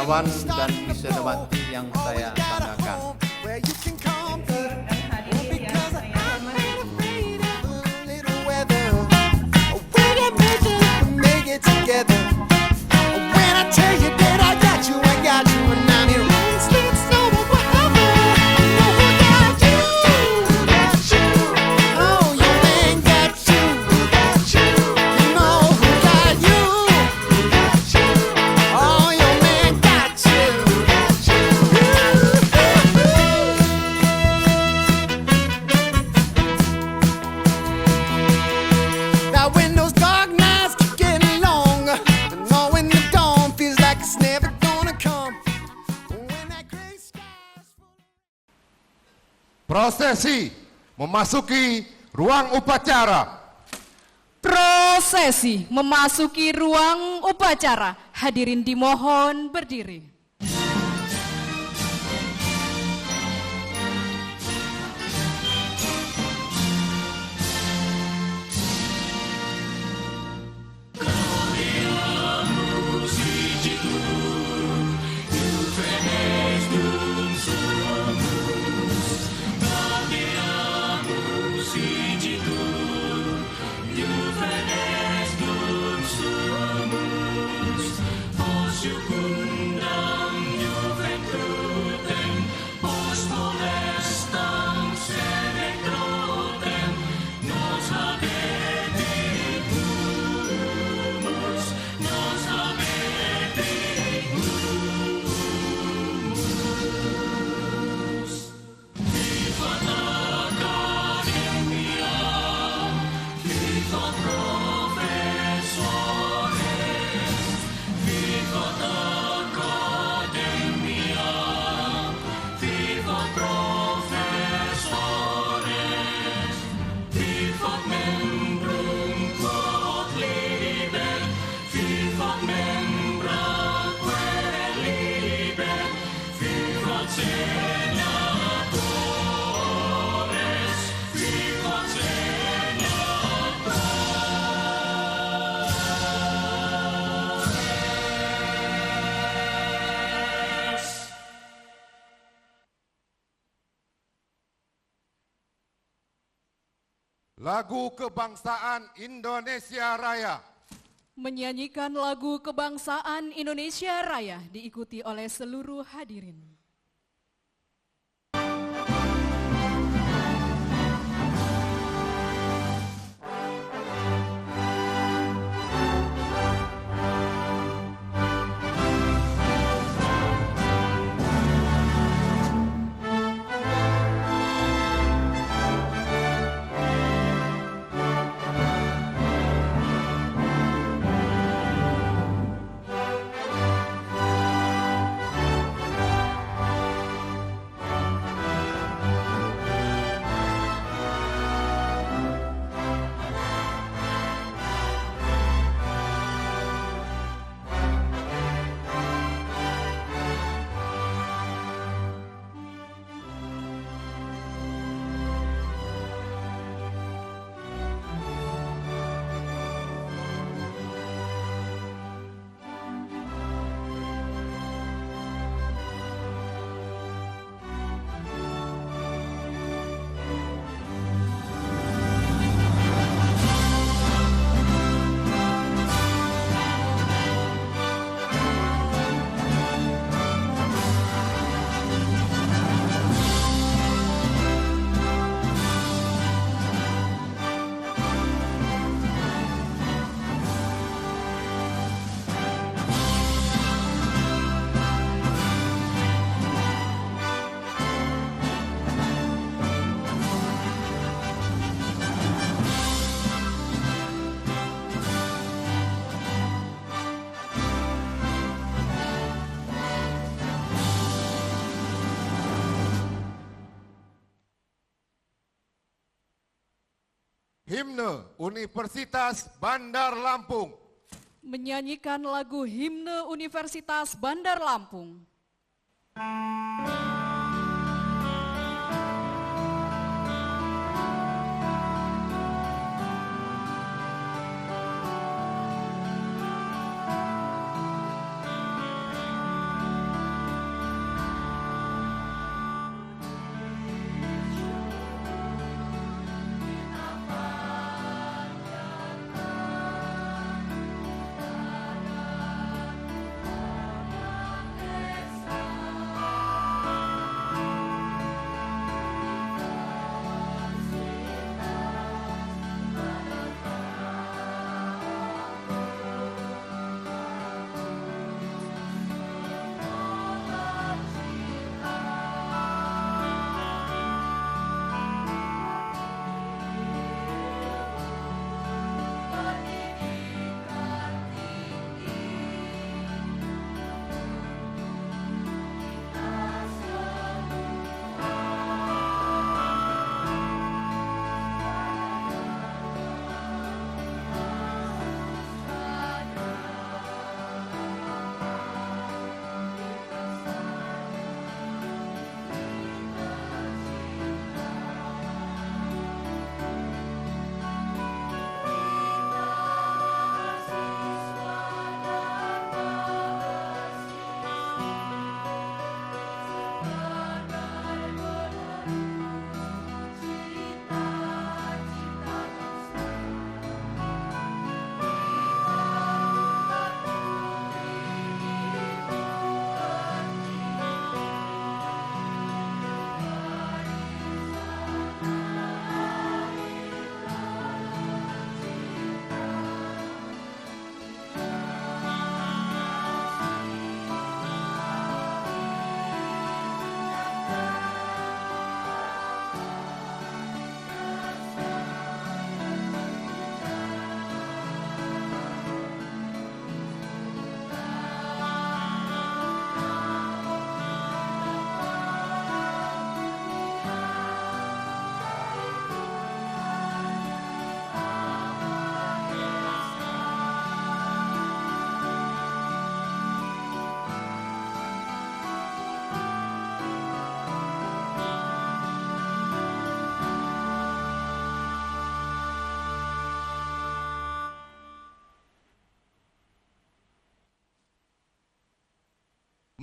kawan dan wisudawati yang saya banggakan. Prosesi memasuki ruang upacara. Prosesi memasuki ruang upacara. Hadirin dimohon berdiri. Lagu Kebangsaan Indonesia Raya. Menyanyikan lagu Kebangsaan Indonesia Raya diikuti oleh seluruh hadirin. Himne Universitas Bandar Lampung. Menyanyikan lagu Himne Universitas Bandar Lampung.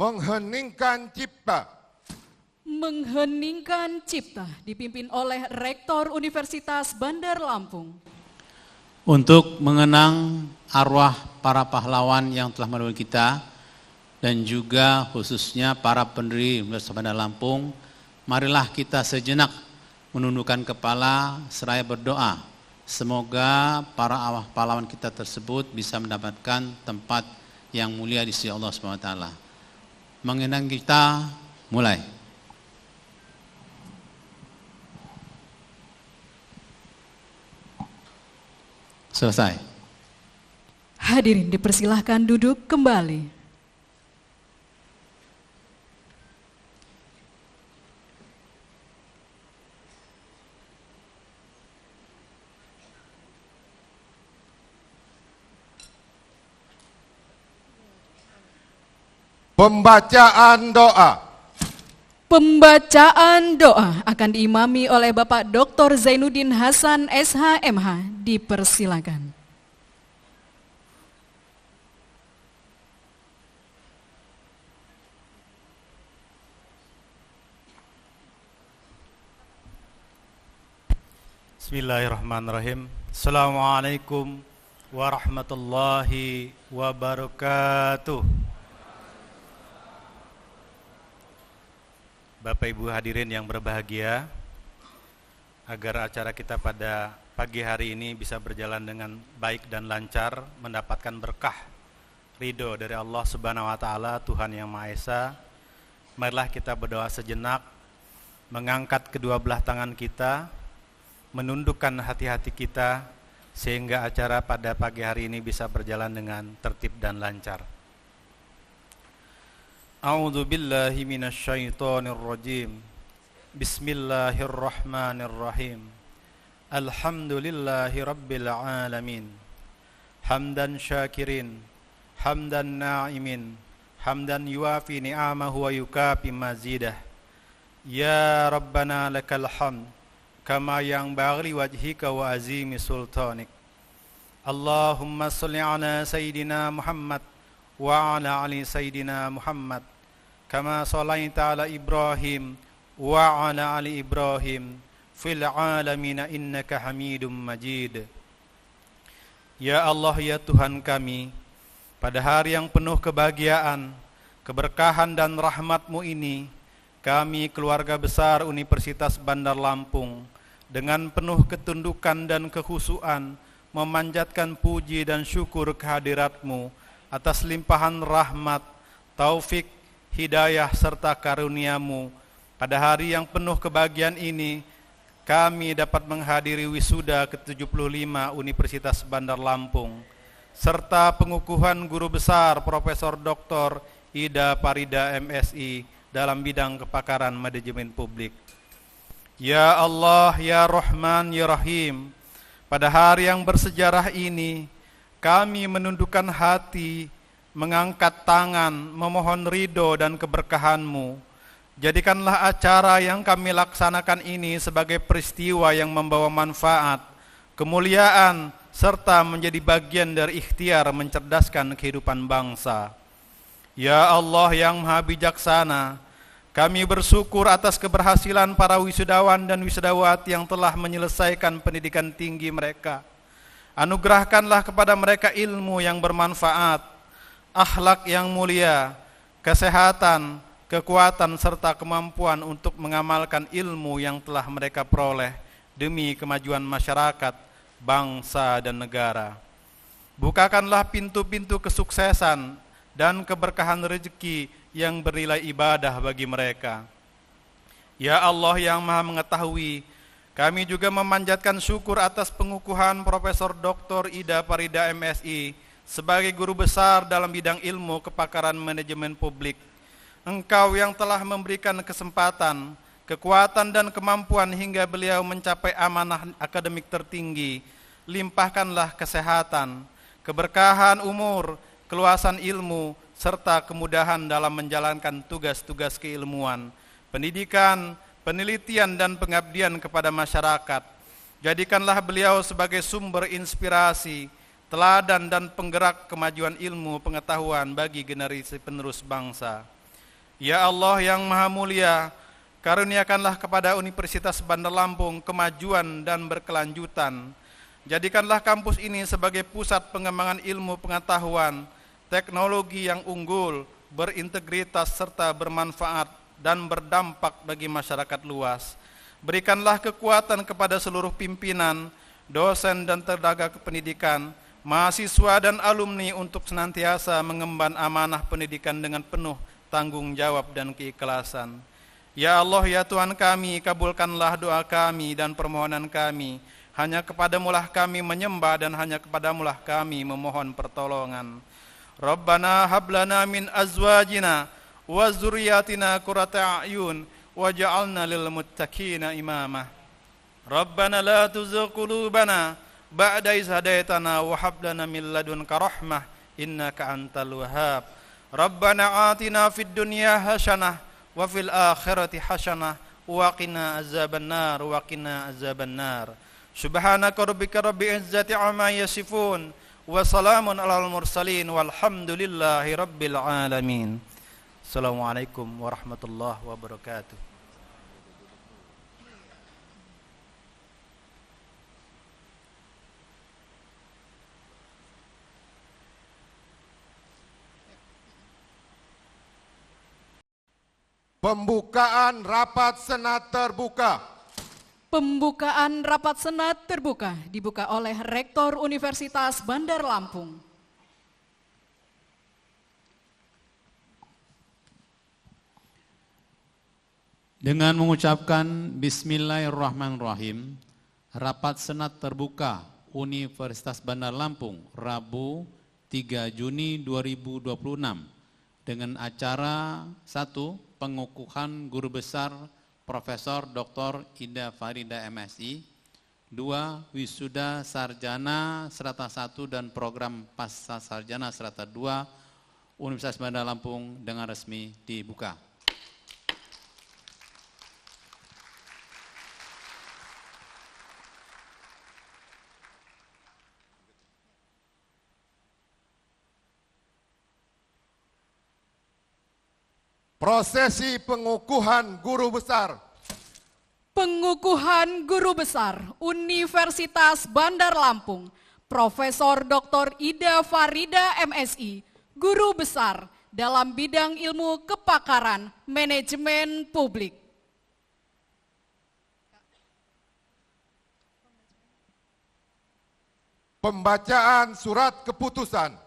mengheningkan cipta. Mengheningkan cipta dipimpin oleh Rektor Universitas Bandar Lampung. Untuk mengenang arwah para pahlawan yang telah menolong kita dan juga khususnya para pendiri Universitas Bandar Lampung, marilah kita sejenak menundukkan kepala seraya berdoa. Semoga para arwah pahlawan kita tersebut bisa mendapatkan tempat yang mulia di sisi Allah SWT. Mengenang kita, mulai. Selesai. Hadirin dipersilahkan duduk kembali. Pembacaan doa. Pembacaan doa akan diimami oleh Bapak Dr. Zainuddin Hasan SHMH. Dipersilakan. Bismillahirrahmanirrahim. Assalamualaikum warahmatullahi wabarakatuh. Bapak Ibu hadirin yang berbahagia, agar acara kita pada pagi hari ini bisa berjalan dengan baik dan lancar, mendapatkan berkah ridho dari Allah Subhanahu wa Ta'ala, Tuhan yang Maha Esa. Marilah kita berdoa sejenak, mengangkat kedua belah tangan kita, menundukkan hati-hati kita, sehingga acara pada pagi hari ini bisa berjalan dengan tertib dan lancar. A'udzu billahi minasy syaithanir rajim. Bismillahirrahmanirrahim. Alhamdulillahi rabbil alamin. Hamdan syakirin, hamdan na'imin, hamdan yuafi ni'amahu wa yukafi mazidah. Ya Rabbana lakal hamd kama yanbaghi wajhika wa azimi sultanik. Allahumma salli ala sayyidina Muhammad wa ala ali sayyidina Muhammad kama sallaita ala Ibrahim wa ala ali Ibrahim fil alamin innaka Hamidum Majid. Ya Allah, ya Tuhan kami, pada hari yang penuh kebahagiaan, keberkahan dan rahmat-Mu ini, kami keluarga besar Universitas Bandar Lampung dengan penuh ketundukan dan kekhusyuan memanjatkan puji dan syukur kehadirat-Mu atas limpahan rahmat, taufik, hidayah serta karunia-Mu. Pada hari yang penuh kebahagiaan ini, kami dapat menghadiri wisuda ke-75 Universitas Bandar Lampung serta pengukuhan guru besar Profesor Dr. Ida Parida MSI dalam bidang kepakaran manajemen publik. Ya Allah, ya Rahman, ya Rahim, pada hari yang bersejarah ini, kami menundukkan hati, mengangkat tangan, memohon ridho dan keberkahan-Mu. Jadikanlah acara yang kami laksanakan ini sebagai peristiwa yang membawa manfaat, kemuliaan, serta menjadi bagian dari ikhtiar mencerdaskan kehidupan bangsa. Ya Allah yang Maha Bijaksana, kami bersyukur atas keberhasilan para wisudawan dan wisudawati yang telah menyelesaikan pendidikan tinggi mereka. Anugerahkanlah kepada mereka ilmu yang bermanfaat, akhlak yang mulia, kesehatan, kekuatan serta kemampuan untuk mengamalkan ilmu yang telah mereka peroleh demi kemajuan masyarakat, bangsa dan negara. Bukakanlah pintu-pintu kesuksesan dan keberkahan rezeki yang bernilai ibadah bagi mereka. Ya Allah yang Maha Mengetahui, kami juga memanjatkan syukur atas pengukuhan Profesor Dr. Ida Parida MSI sebagai guru besar dalam bidang ilmu kepakaran manajemen publik. Engkau yang telah memberikan kesempatan, kekuatan dan kemampuan hingga beliau mencapai amanah akademik tertinggi. Limpahkanlah kesehatan, keberkahan umur, keluasan ilmu, serta kemudahan dalam menjalankan tugas-tugas keilmuan, pendidikan, penelitian dan pengabdian kepada masyarakat. Jadikanlah beliau sebagai sumber inspirasi, teladan dan penggerak kemajuan ilmu pengetahuan bagi generasi penerus bangsa. Ya Allah yang Maha Mulia, karuniakanlah kepada Universitas Bandar Lampung kemajuan dan berkelanjutan. Jadikanlah kampus ini sebagai pusat pengembangan ilmu pengetahuan, teknologi yang unggul, berintegritas serta bermanfaat dan berdampak bagi masyarakat luas. Berikanlah kekuatan kepada seluruh pimpinan, dosen dan tenaga kependidikan, mahasiswa dan alumni untuk senantiasa mengemban amanah pendidikan dengan penuh tanggung jawab dan keikhlasan. Ya Allah, ya Tuhan kami, kabulkanlah doa kami dan permohonan kami. Hanya kepadamulah kami menyembah dan hanya kepadamulah kami memohon pertolongan. Rabbana hablana min azwajina wa zurriyatina qurrata a'yun waj'alna lil muttaqina imama. Rabbana la tuzigh qulubana ba'da idh hadaitana wa hab lana min ladunka rahmah innaka antal wahhab. Rabbana atina fid dunya hasanah wa fil akhirati hasanah wa qina azabannar wa qina azabannar. Subhanaka rabbika rabbil izzati amma yasifun wa salamun alal mursalin walhamdulillahi rabbil alamin. Assalamualaikum warahmatullahi wabarakatuh. Pembukaan rapat Senat terbuka. Pembukaan rapat Senat terbuka dibuka oleh Rektor Universitas Bandar Lampung. Dengan mengucapkan Bismillahirrahmanirrahim, rapat Senat terbuka Universitas Bandar Lampung, Rabu 3 Juni 2026 dengan acara 1. Pengukuhan Guru Besar Profesor Dr. Ida Farida MSI, 2. Wisuda Sarjana Strata 1 dan Program Pasca Sarjana Strata 2 Universitas Bandar Lampung dengan resmi dibuka. Prosesi pengukuhan guru besar. Pengukuhan Guru Besar Universitas Bandar Lampung, Profesor Dr. Ida Farida MSI, Guru Besar dalam bidang ilmu kepakaran manajemen publik. Pembacaan surat keputusan.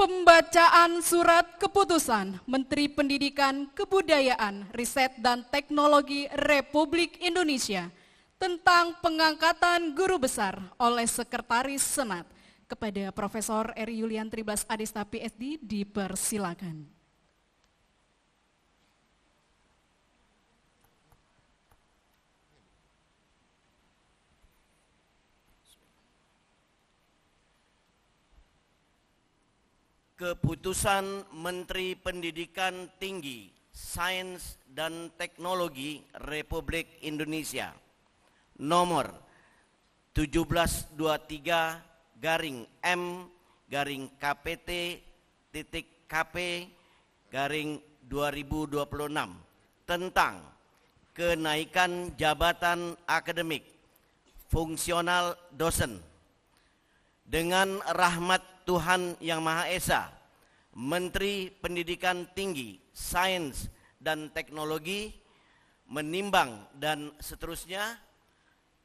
Pembacaan surat keputusan Menteri Pendidikan, Kebudayaan, Riset dan Teknologi Republik Indonesia tentang pengangkatan guru besar oleh Sekretaris Senat kepada Profesor Eri Yulian Triblas Adista PhD dipersilakan. Keputusan Menteri Pendidikan Tinggi, Sains dan Teknologi Republik Indonesia nomor 1723/KPT.KP/2026 tentang kenaikan jabatan akademik fungsional dosen. Dengan rahmat Tuhan Yang Maha Esa, Menteri Pendidikan Tinggi, Sains dan Teknologi menimbang dan seterusnya,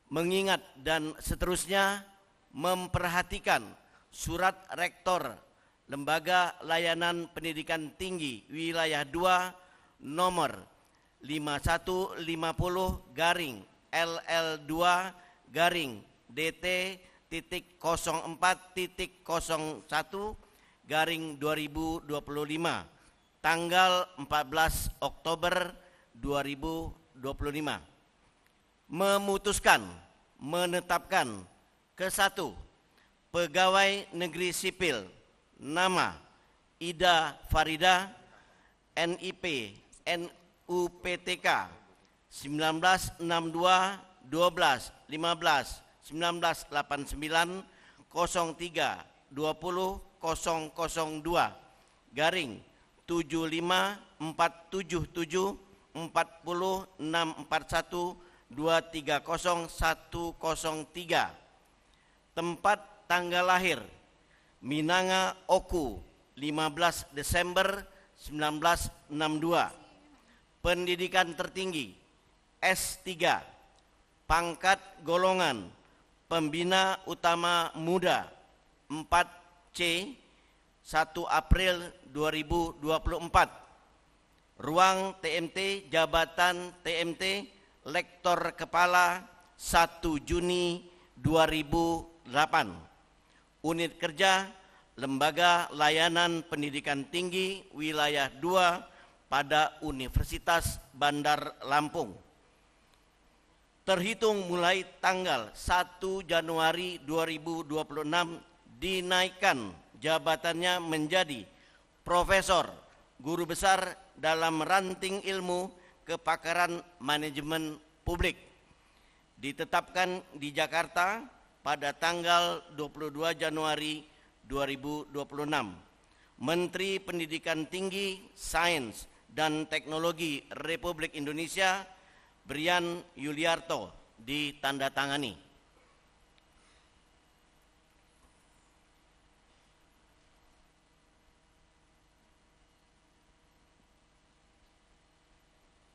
mengingat dan seterusnya, memperhatikan surat Rektor Lembaga Layanan Pendidikan Tinggi Wilayah 2 nomor 5150-DT.04.01/2025 tanggal 14 Oktober 2025 memutuskan menetapkan ke-1 pegawai negeri sipil nama Ida Farida NIP NUPTK 1962-12-15-1989 03-20-002 garing 75 477 40 641 230 103. Tempat tanggal lahir Minanga Oku 15 Desember 1962. Pendidikan tertinggi S3. Pangkat golongan Pembina Utama Muda 4C 1 April 2024. Ruang TMT Jabatan TMT Lektor Kepala 1 Juni 2008. Unit kerja Lembaga Layanan Pendidikan Tinggi Wilayah 2 pada Universitas Bandar Lampung. Terhitung mulai tanggal 1 Januari 2026 dinaikkan jabatannya menjadi Profesor Guru Besar dalam ranting ilmu kepakaran manajemen publik. Ditetapkan di Jakarta pada tanggal 22 Januari 2026. Menteri Pendidikan Tinggi, Sains dan Teknologi Republik Indonesia Brian Yuliarto ditandatangani.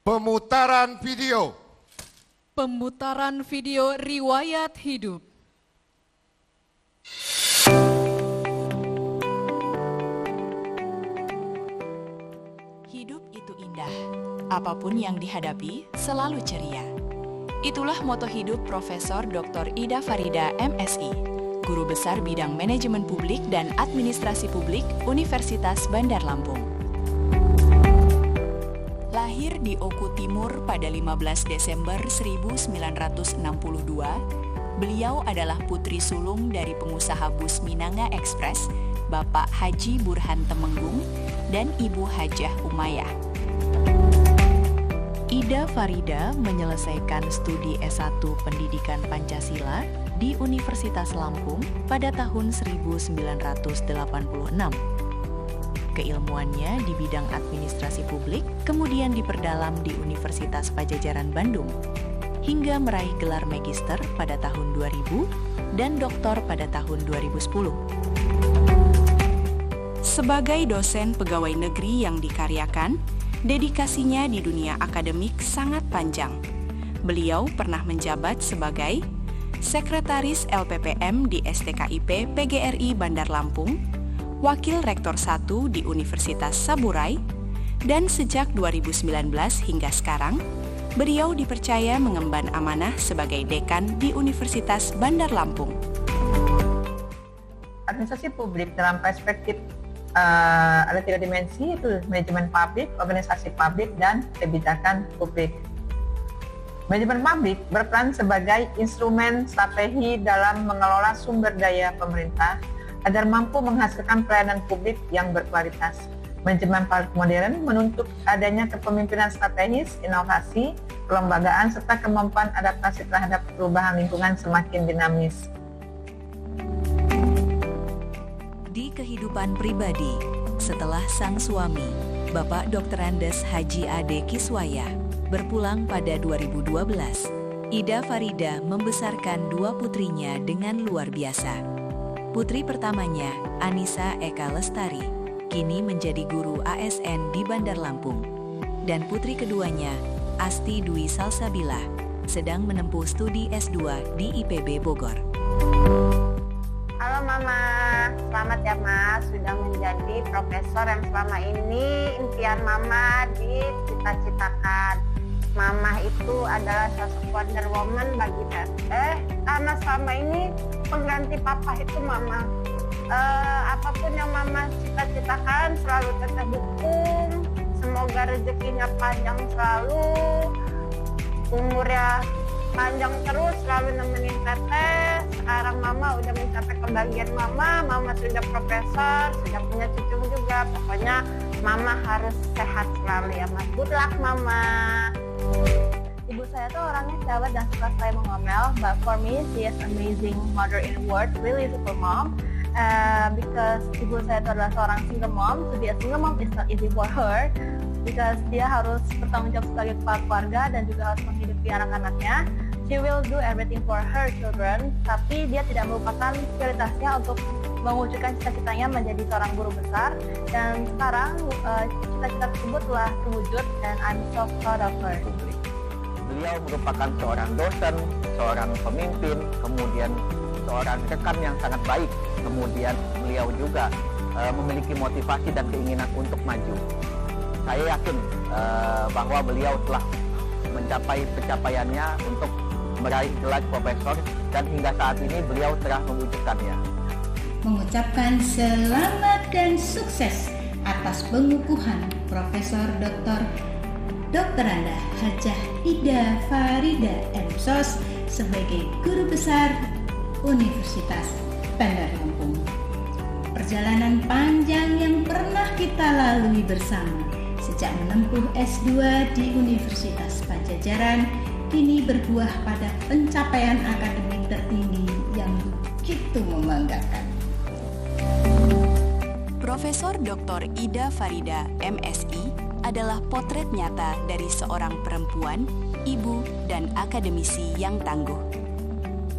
Pemutaran video. Pemutaran video riwayat hidup. Hidup itu indah. Apapun yang dihadapi selalu ceria. Itulah moto hidup Profesor Dr. Ida Farida MSI, Guru Besar Bidang Manajemen Publik dan Administrasi Publik Universitas Bandar Lampung. Lahir di Oku Timur pada 15 Desember 1962, beliau adalah putri sulung dari pengusaha bus Minanga Express, Bapak Haji Burhan Temenggung dan Ibu Hajah Umayyah. Ida Farida menyelesaikan studi S1 Pendidikan Pancasila di Universitas Lampung pada tahun 1986. Keilmuannya di bidang administrasi publik kemudian diperdalam di Universitas Padjadjaran Bandung, hingga meraih gelar magister pada tahun 2000 dan doktor pada tahun 2010. Sebagai dosen pegawai negeri yang dikaryakan, dedikasinya di dunia akademik sangat panjang. Beliau pernah menjabat sebagai Sekretaris LPPM di STKIP PGRI Bandar Lampung, Wakil Rektor 1 di Universitas Saburai, dan sejak 2019 hingga sekarang, beliau dipercaya mengemban amanah sebagai Dekan di Universitas Bandar Lampung. Administrasi publik dalam perspektif ada 3 dimensi, itu manajemen publik, organisasi publik, dan kebijakan publik. Manajemen publik berperan sebagai instrumen strategi dalam mengelola sumber daya pemerintah agar mampu menghasilkan pelayanan publik yang berkualitas. Manajemen publik modern menuntut adanya kepemimpinan strategis, inovasi, kelembagaan, serta kemampuan adaptasi terhadap perubahan lingkungan semakin dinamis. Di kehidupan pribadi, setelah sang suami, Bapak Dr. Andes Haji Ade Kiswaya, berpulang pada 2012, Ida Farida membesarkan 2 putrinya dengan luar biasa. Putri pertamanya, Anissa Eka Lestari, kini menjadi guru ASN di Bandar Lampung. Dan putri keduanya, Asti Dwi Salsabila, sedang menempuh studi S2 di IPB Bogor. Halo Mama, selamat ya Mas, sudah menjadi profesor yang selama ini impian Mama dicita-citakan. Mama itu adalah sosok Wonder Woman bagi Teteh, karena selama ini pengganti Papa itu Mama. Apapun yang Mama cita-citakan selalu Teteh dukung. Semoga rezekinya panjang selalu, umurnya panjang terus, selalu nemenin Teteh. Sekarang Mama udah mencapai kebahagiaan Mama sudah profesor, sudah punya cucu juga. Pokoknya Mama harus sehat selalu ya Mas. Good luck Mama. Ibu saya tuh orangnya cerewet dan suka sekali mengomel, but for me she is amazing mother in the world, really super mom. because ibu saya itu adalah seorang single mom. To be a single mom is not easy for her because dia harus bertanggung jawab sebagai kepala keluarga dan juga harus menghidupi anak-anaknya. She will do everything for her children, tapi dia tidak melupakan prioritasnya untuk mewujudkan cita-citanya menjadi seorang guru besar. Dan sekarang cita-cita tersebut telah terwujud dan I'm so proud of her. Beliau merupakan seorang dosen, seorang pemimpin, kemudian seorang rekan yang sangat baik. Kemudian beliau juga memiliki motivasi dan keinginan untuk maju. Saya yakin bahwa beliau telah mencapai pencapaiannya untuk meraih gelar profesor dan hingga saat ini beliau telah mewujudkannya. Mengucapkan selamat dan sukses atas pengukuhan Profesor Dr. Anda Hajah Ida Farida M.Sos sebagai Guru Besar Universitas Bandar Lampung. Perjalanan panjang yang pernah kita lalui bersama sejak menempuh S2 di Universitas Pajajaran kini berbuah pada pencapaian akademik tertinggi yang begitu membanggakan. Profesor Dr. Ida Farida MSI adalah potret nyata dari seorang perempuan, ibu, dan akademisi yang tangguh.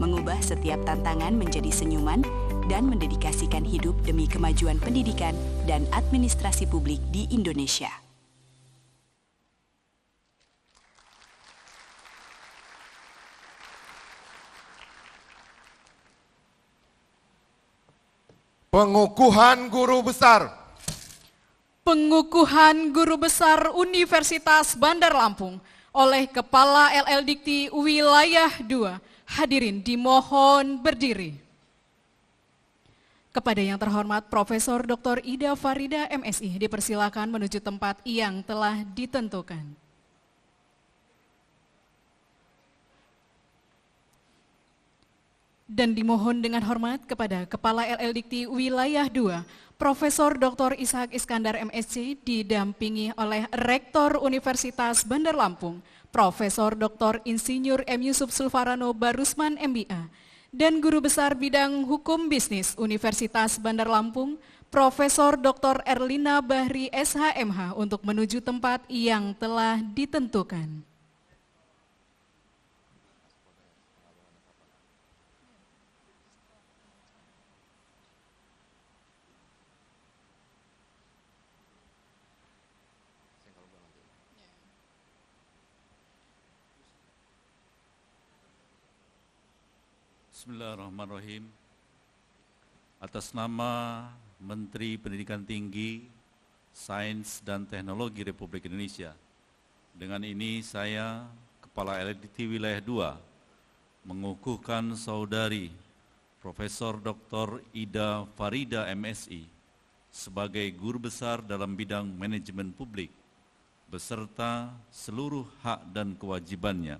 Mengubah setiap tantangan menjadi senyuman dan mendedikasikan hidup demi kemajuan pendidikan dan administrasi publik di Indonesia. Pengukuhan Guru Besar. Pengukuhan Guru Besar Universitas Bandar Lampung oleh Kepala LL Dikti Wilayah 2. Hadirin dimohon berdiri. Kepada yang terhormat Profesor Dr. Ida Farida MSI dipersilakan menuju tempat yang telah ditentukan. Dan dimohon dengan hormat kepada Kepala LL Dikti Wilayah 2, Profesor Dr. Ishak Iskandar MSc didampingi oleh Rektor Universitas Bandar Lampung, Profesor Dr. Insinyur M. Yusuf Sulfarano Barusman MBA, dan Guru Besar Bidang Hukum Bisnis Universitas Bandar Lampung, Profesor Dr. Erlina Bahri SHMH untuk menuju tempat yang telah ditentukan. Bismillahirrahmanirrahim. Atas nama Menteri Pendidikan Tinggi, Sains dan Teknologi Republik Indonesia, dengan ini saya, Kepala LDT Wilayah 2, mengukuhkan Saudari Profesor Dr. Ida Farida MSI sebagai Guru Besar dalam bidang manajemen publik, beserta seluruh hak dan kewajibannya.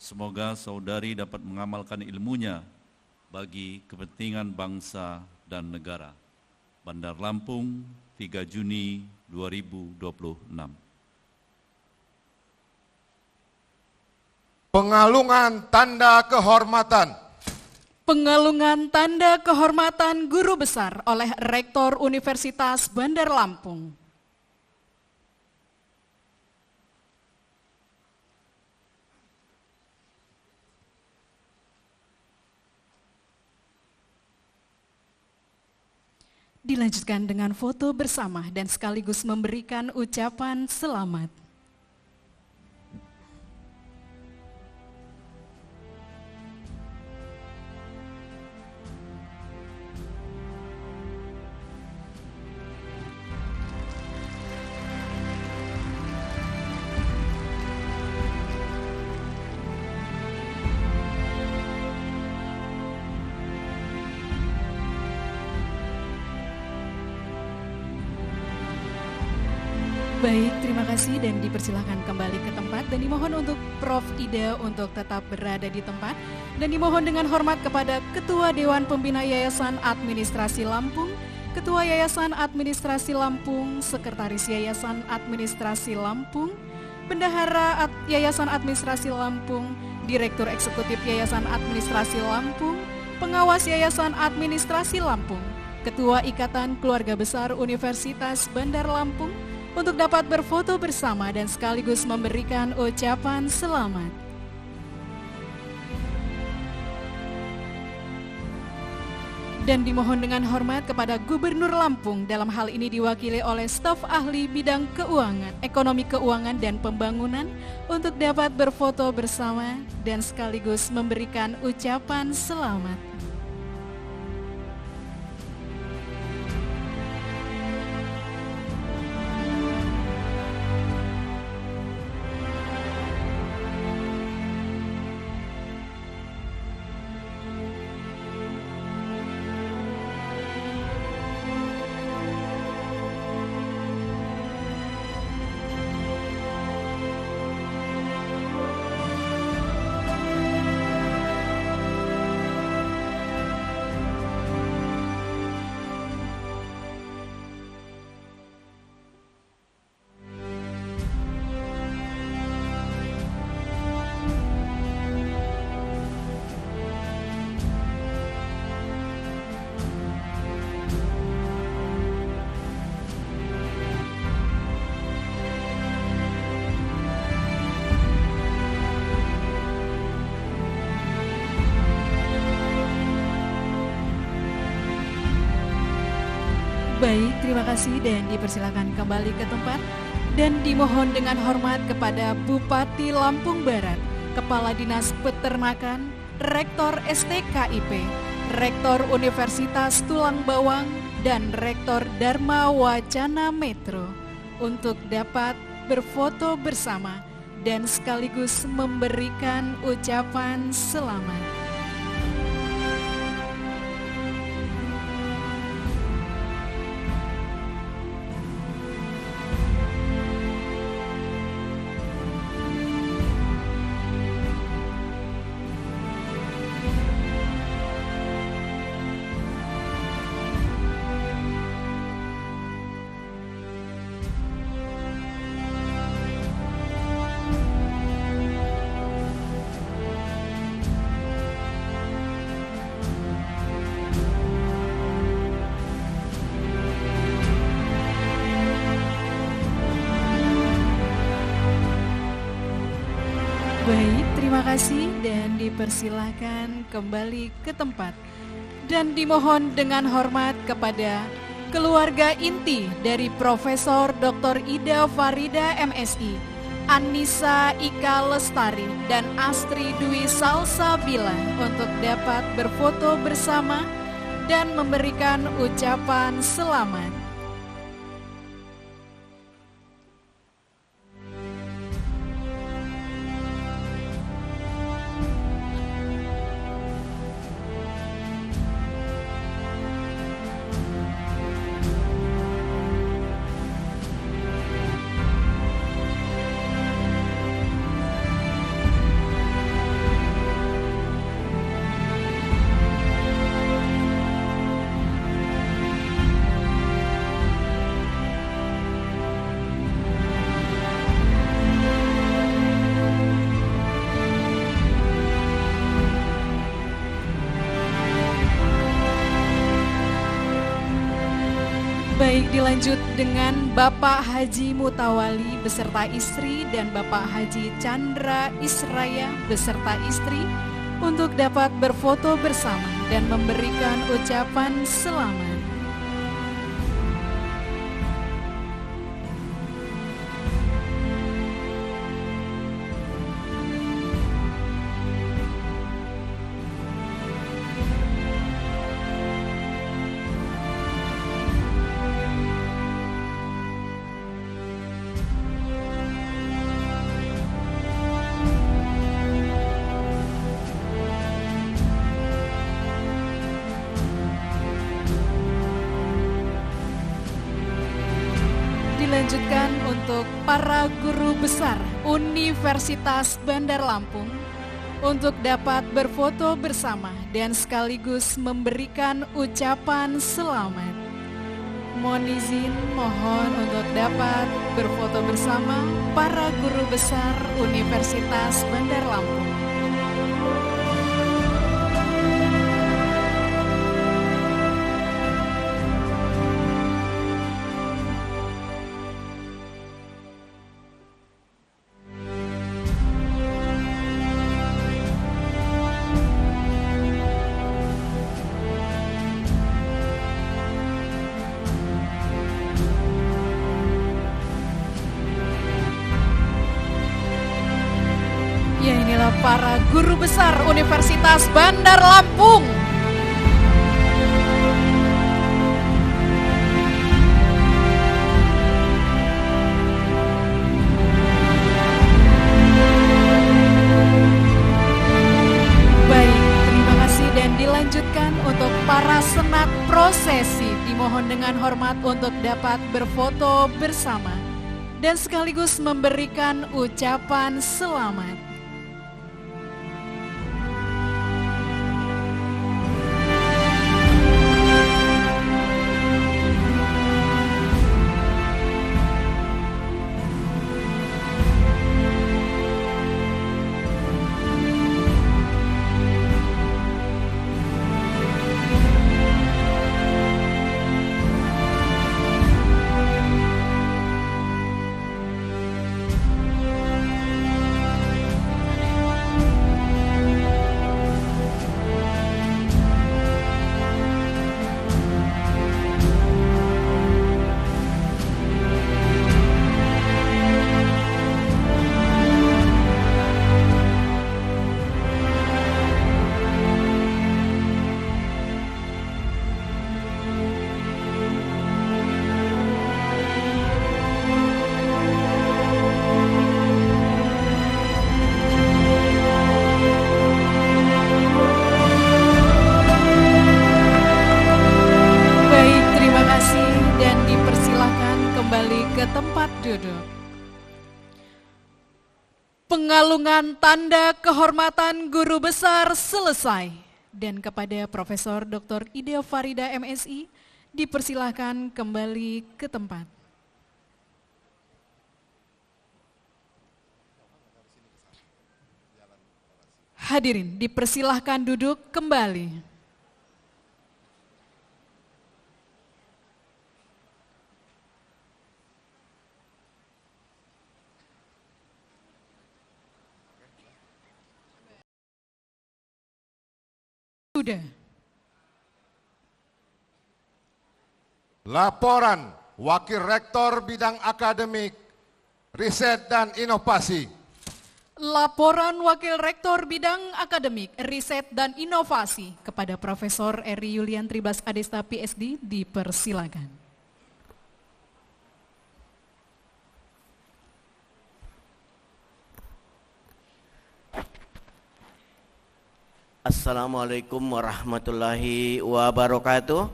Semoga saudari dapat mengamalkan ilmunya bagi kepentingan bangsa dan negara. Bandar Lampung, 3 Juni 2026. Pengalungan tanda kehormatan. Pengalungan tanda kehormatan Guru Besar oleh Rektor Universitas Bandar Lampung. Dilanjutkan dengan foto bersama dan sekaligus memberikan ucapan selamat. Baik, terima kasih dan dipersilakan kembali ke tempat dan dimohon untuk Prof. Ida untuk tetap berada di tempat dan dimohon dengan hormat kepada Ketua Dewan Pembina Yayasan Administrasi Lampung, Ketua Yayasan Administrasi Lampung, Sekretaris Yayasan Administrasi Lampung, Bendahara Yayasan Administrasi Lampung, Direktur Eksekutif Yayasan Administrasi Lampung, Pengawas Yayasan Administrasi Lampung, Ketua Ikatan Keluarga Besar Universitas Bandar Lampung, untuk dapat berfoto bersama dan sekaligus memberikan ucapan selamat. Dan dimohon dengan hormat kepada Gubernur Lampung, dalam hal ini diwakili oleh staf ahli bidang keuangan, ekonomi keuangan dan pembangunan, untuk dapat berfoto bersama dan sekaligus memberikan ucapan selamat. Baik, terima kasih dan dipersilakan kembali ke tempat. Dan dimohon dengan hormat kepada Bupati Lampung Barat, Kepala Dinas Peternakan, Rektor STKIP, Rektor Universitas Tulang Bawang, dan Rektor Dharma Wacana Metro untuk dapat berfoto bersama dan sekaligus memberikan ucapan selamat. Baik, terima kasih dan dipersilakan kembali ke tempat. Dan dimohon dengan hormat kepada keluarga inti dari Profesor Dr. Ida Farida MSI, Anissa Ika Lestari, dan Astri Dwi Salsabila untuk dapat berfoto bersama dan memberikan ucapan selamat. Baik, dilanjut dengan Bapak Haji Mutawali beserta istri dan Bapak Haji Chandra Israya beserta istri untuk dapat berfoto bersama dan memberikan ucapan selamat. Dilanjutkan untuk para guru besar Universitas Bandar Lampung untuk dapat berfoto bersama dan sekaligus memberikan ucapan selamat. Mohon izin, mohon untuk dapat berfoto bersama para guru besar Universitas Bandar Lampung. Ya, inilah para guru besar Universitas Bandar Lampung. Baik, terima kasih dan dilanjutkan untuk para senat prosesi. Dimohon dengan hormat untuk dapat berfoto bersama dan sekaligus memberikan ucapan selamat. Pengalungan tanda kehormatan guru besar selesai dan kepada Profesor Dr. Ida Farida MSI dipersilahkan kembali ke tempat. Hadirin dipersilahkan duduk kembali. Sudah. Laporan Wakil Rektor Bidang Akademik, Riset dan Inovasi. Laporan Wakil Rektor Bidang Akademik, Riset dan Inovasi kepada Profesor Eri Yulian Tribas Adesta PSD dipersilakan. Assalamualaikum warahmatullahi wabarakatuh.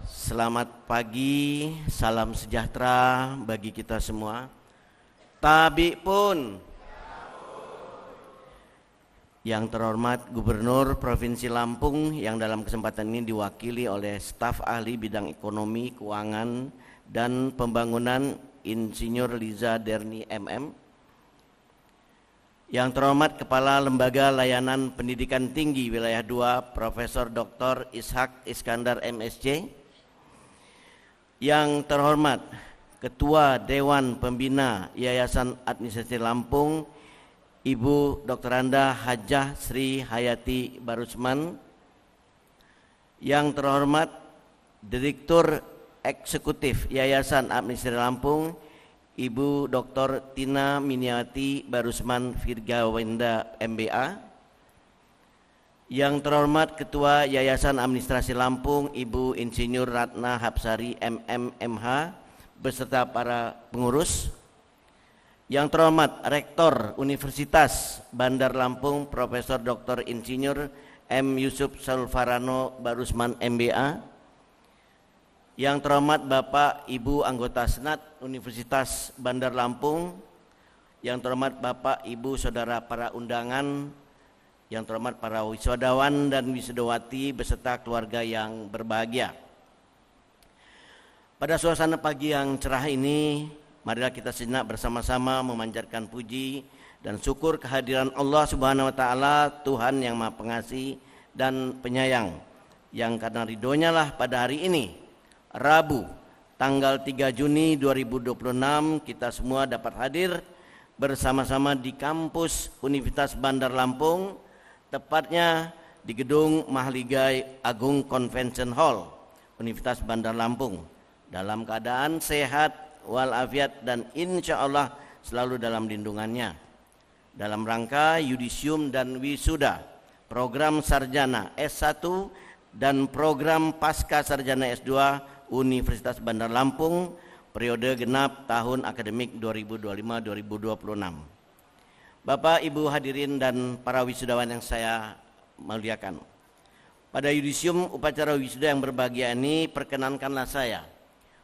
Selamat pagi, salam sejahtera bagi kita semua. Tabi pun. Yang terhormat Gubernur Provinsi Lampung yang dalam kesempatan ini diwakili oleh staf ahli bidang ekonomi, keuangan, dan pembangunan Insinyur Liza Derni MM. Yang terhormat Kepala Lembaga Layanan Pendidikan Tinggi Wilayah 2 Profesor Dr. Ishak Iskandar MSc. Yang terhormat Ketua Dewan Pembina Yayasan Administrasi Lampung Ibu Dr. Anda Hajah Sri Hayati Barusman. Yang terhormat Direktur Eksekutif Yayasan Administrasi Lampung Ibu Dr. Tina Miniati Barusman Virgawenda MBA. Yang terhormat Ketua Yayasan Administrasi Lampung Ibu Insinyur Ratna Hapsari MMMH beserta para pengurus. Yang terhormat Rektor Universitas Bandar Lampung Profesor Dr. Insinyur M. Yusuf Sulfarano Barusman MBA. Yang terhormat Bapak Ibu anggota Senat Universitas Bandar Lampung, yang terhormat Bapak Ibu saudara para undangan, yang terhormat para wisudawan dan wisudawati beserta keluarga yang berbahagia. Pada suasana pagi yang cerah ini, marilah kita sejenak bersama-sama memanjatkan puji dan syukur kehadiran Allah Subhanahu wa taala, Tuhan yang Maha Pengasih dan Penyayang, yang karena ridhonya lah pada hari ini Rabu tanggal 3 Juni 2026 kita semua dapat hadir bersama-sama di kampus Universitas Bandar Lampung, tepatnya di gedung Mahligai Agung Convention Hall Universitas Bandar Lampung, dalam keadaan sehat walafiat dan insya Allah selalu dalam lindungannya. Dalam rangka yudisium dan wisuda, program sarjana S1 dan program pasca sarjana S2 Universitas Bandar Lampung periode genap tahun akademik 2025-2026. Bapak, Ibu hadirin dan para wisudawan yang saya muliakan. Pada yudisium upacara wisuda yang berbahagia ini, perkenankanlah saya,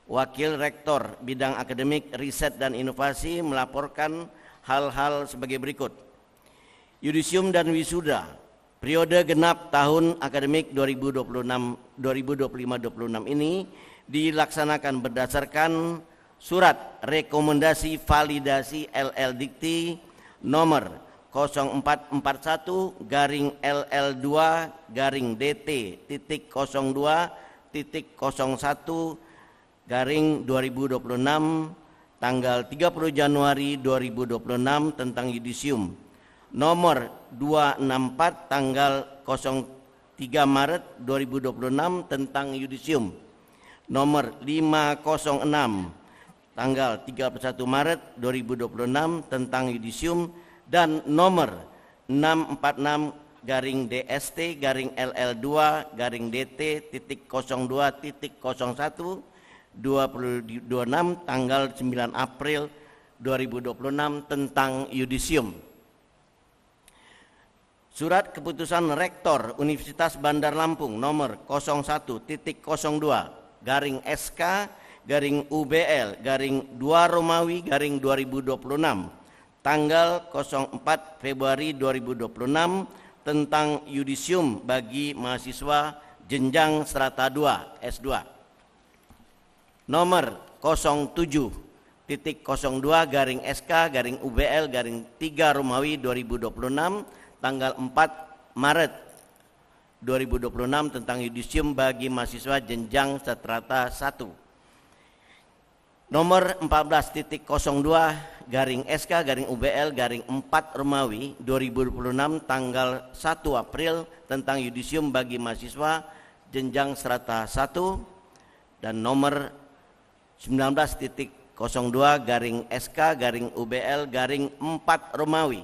Wakil Rektor Bidang Akademik, Riset dan Inovasi, melaporkan hal-hal sebagai berikut. Yudisium dan wisuda periode genap tahun akademik 2025-2026 ini dilaksanakan berdasarkan surat rekomendasi validasi LL Dikti nomor 04/4/LL2-DT.02.01/2026 tanggal 30 Januari 2026 tentang yudisium, nomor 264 tanggal 03 Maret 2026 tentang yudisium, nomor 506 tanggal 31 Maret 2026 tentang yudisium, dan nomor 646-DST-LL2-DT.02.01/2026 tanggal 9 April 2026 tentang yudisium. Surat Keputusan Rektor Universitas Bandar Lampung nomor 01.02/SK/UBL/2 Romawi /2026 tanggal 04 Februari 2026 tentang yudisium bagi mahasiswa jenjang strata 2 S2. Nomor 07.02/SK/UBL/3 Romawi 2026 tanggal 4 Maret 2026 tentang yudisium bagi mahasiswa jenjang strata 1. Nomor 14.02/SK/UBL/4 Romawi 2026 tanggal 1 April tentang yudisium bagi mahasiswa jenjang strata 1, dan nomor 19.02/SK/UBL/4 Romawi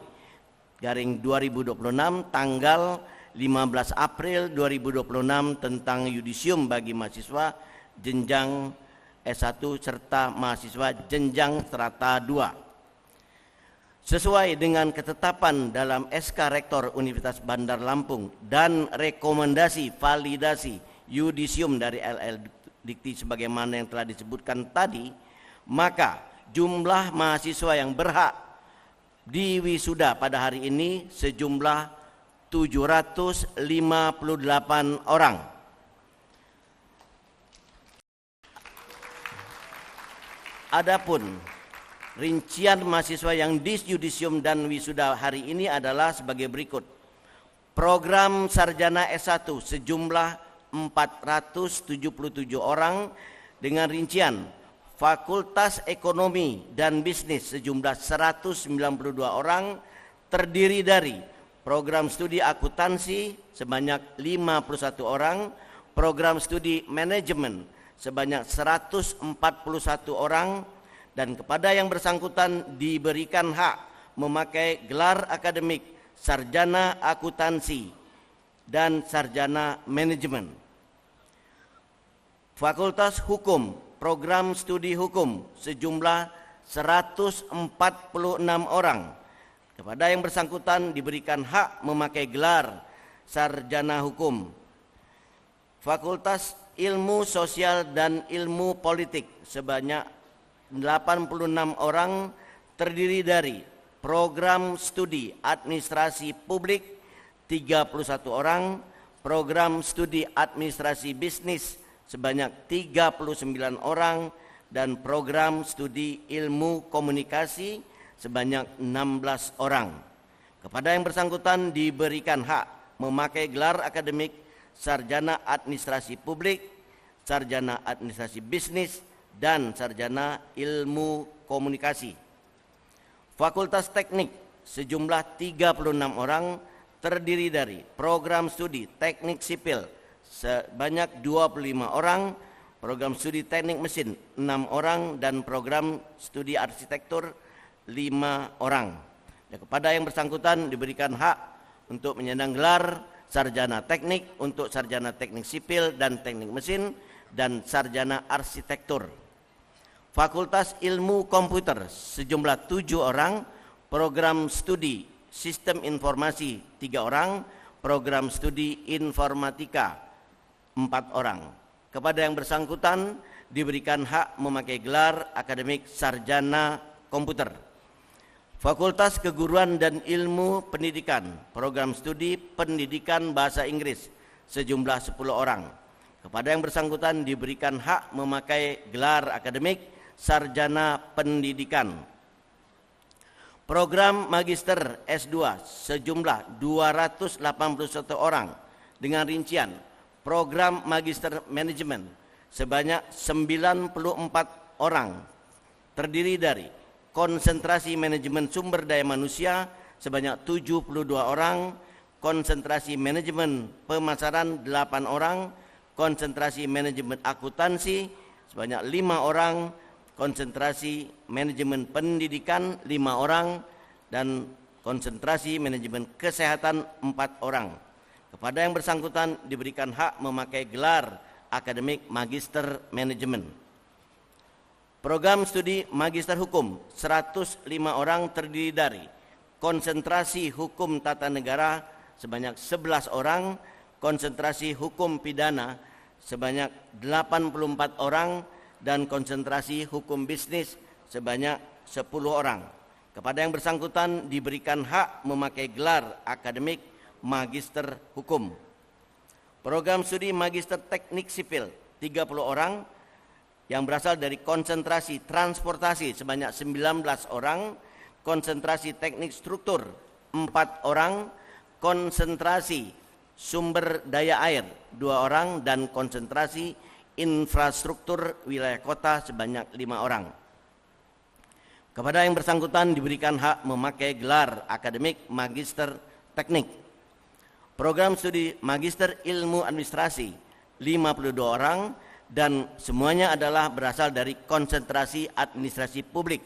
2026 tanggal 15 April 2026 tentang yudisium bagi mahasiswa jenjang S1 serta mahasiswa jenjang strata 2. Sesuai dengan ketetapan dalam SK Rektor Universitas Bandar Lampung dan rekomendasi validasi yudisium dari LL Dikti sebagaimana yang telah disebutkan tadi, maka jumlah mahasiswa yang berhak diwisuda pada hari ini sejumlah 758 orang. Adapun rincian mahasiswa yang disyudisium dan wisuda hari ini adalah sebagai berikut. Program sarjana S1 sejumlah 477 orang dengan rincian Fakultas Ekonomi dan Bisnis sejumlah 192 orang, terdiri dari program studi akuntansi sebanyak 51 orang, program studi manajemen sebanyak 141 orang, dan kepada yang bersangkutan diberikan hak memakai gelar akademik sarjana akuntansi dan sarjana manajemen. Fakultas Hukum, program studi hukum sejumlah 146 orang. Kepada yang bersangkutan diberikan hak memakai gelar sarjana hukum. Fakultas Ilmu Sosial dan Ilmu Politik sebanyak 86 orang, terdiri dari program studi administrasi publik 31 orang, program studi administrasi bisnis sebanyak 39 orang, dan program studi ilmu komunikasi sebanyak 16 orang. Kepada yang bersangkutan diberikan hak memakai gelar akademik sarjana administrasi publik, sarjana administrasi bisnis, dan sarjana ilmu komunikasi. Fakultas Teknik sejumlah 36 orang, terdiri dari program studi teknik sipil sebanyak 25 orang, program studi teknik mesin 6 orang, dan program studi arsitektur orang. Dan kepada yang bersangkutan diberikan hak untuk menyandang gelar sarjana teknik untuk sarjana teknik sipil dan teknik mesin dan sarjana arsitektur. Fakultas Ilmu Komputer sejumlah 7 orang, program studi Sistem Informasi 3 orang, program studi Informatika 4 orang. Kepada yang bersangkutan diberikan hak memakai gelar akademik sarjana komputer. Fakultas Keguruan dan Ilmu Pendidikan, program studi Pendidikan Bahasa Inggris sejumlah 10 orang. Kepada yang bersangkutan diberikan hak memakai gelar akademik sarjana pendidikan. Program Magister S2 sejumlah 281 orang dengan rincian program Magister Manajemen sebanyak 94 orang, terdiri dari konsentrasi manajemen sumber daya manusia sebanyak 72 orang, konsentrasi manajemen pemasaran 8 orang, konsentrasi manajemen akuntansi sebanyak 5 orang, konsentrasi manajemen pendidikan 5 orang, dan konsentrasi manajemen kesehatan 4 orang. Kepada yang bersangkutan diberikan hak memakai gelar akademik magister manajemen. Program studi magister hukum 105 orang, terdiri dari konsentrasi hukum tata negara sebanyak 11 orang, konsentrasi hukum pidana sebanyak 84 orang, dan konsentrasi hukum bisnis sebanyak 10 orang. Kepada yang bersangkutan diberikan hak memakai gelar akademik magister hukum. Program studi magister teknik sipil 30 orang yang berasal dari konsentrasi transportasi sebanyak 19 orang, konsentrasi teknik struktur 4 orang, konsentrasi sumber daya air 2 orang, dan konsentrasi infrastruktur wilayah kota sebanyak 5 orang. Kepada yang bersangkutan diberikan hak memakai gelar akademik magister teknik. Program studi magister ilmu administrasi 52 orang, dan semuanya adalah berasal dari konsentrasi administrasi publik.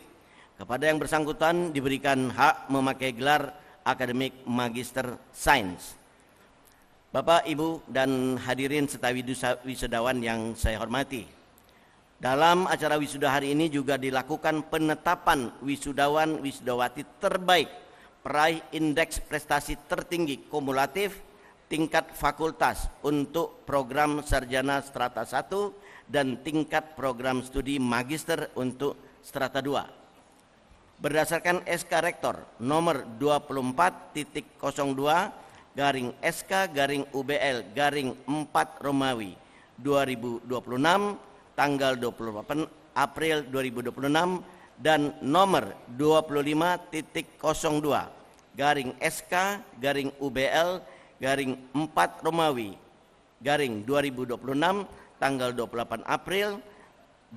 Kepada yang bersangkutan diberikan hak memakai gelar akademik magister sains. Bapak, Ibu, dan hadirin serta wisudawan yang saya hormati. Dalam acara wisuda hari ini juga dilakukan penetapan wisudawan-wisudawati terbaik peraih indeks prestasi tertinggi kumulatif tingkat fakultas untuk program sarjana strata 1 dan tingkat program studi magister untuk strata 2. Berdasarkan SK Rektor nomor 24.02 garing SK garing UBL garing 4 Romawi 2026 tanggal 28 April 2026 dan nomor 25.02 garing SK garing UBL garing 4 Romawi garing 2026 tanggal 28 April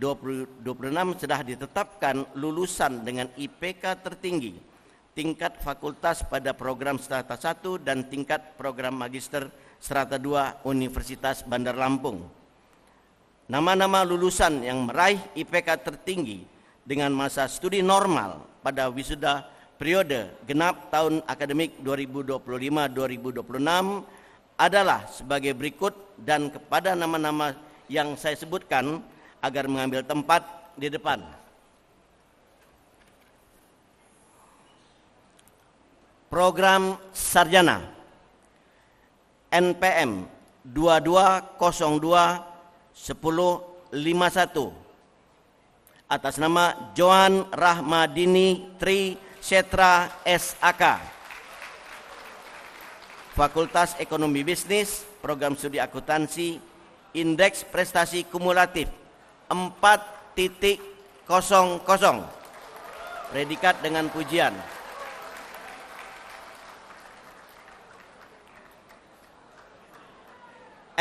2026 sudah ditetapkan lulusan dengan IPK tertinggi tingkat fakultas pada program strata 1 dan tingkat program magister strata 2 Universitas Bandar Lampung. Nama-nama lulusan yang meraih IPK tertinggi dengan masa studi normal pada wisuda periode genap tahun akademik 2025-2026 adalah sebagai berikut, dan kepada nama-nama yang saya sebutkan agar mengambil tempat di depan. Program sarjana NPM 2202-1051 atas nama Joan Rahmadini Tri Setra SAK, Fakultas Ekonomi Bisnis, Program Studi Akuntansi, Indeks Prestasi Kumulatif 4.00, predikat dengan pujian.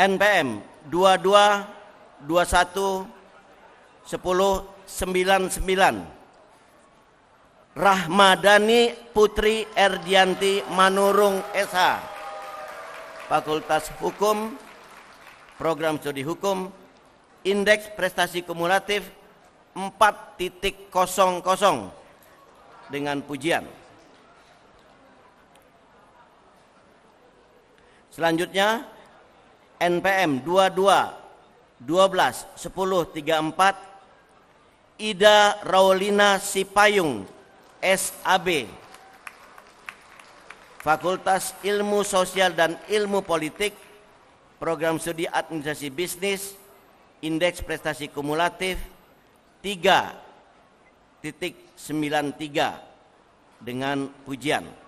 NPM 2221-1099 Rahmadani Putri Erdianti Manurung SH, Fakultas Hukum, Program Studi Hukum, Indeks Prestasi Kumulatif 4.00, dengan pujian. Selanjutnya NPM 22-12-10-34 Ida Raulina Sipayung, SAB, Fakultas Ilmu Sosial dan Ilmu Politik, Program Studi Administrasi Bisnis, Indeks Prestasi Kumulatif 3.93 dengan pujian.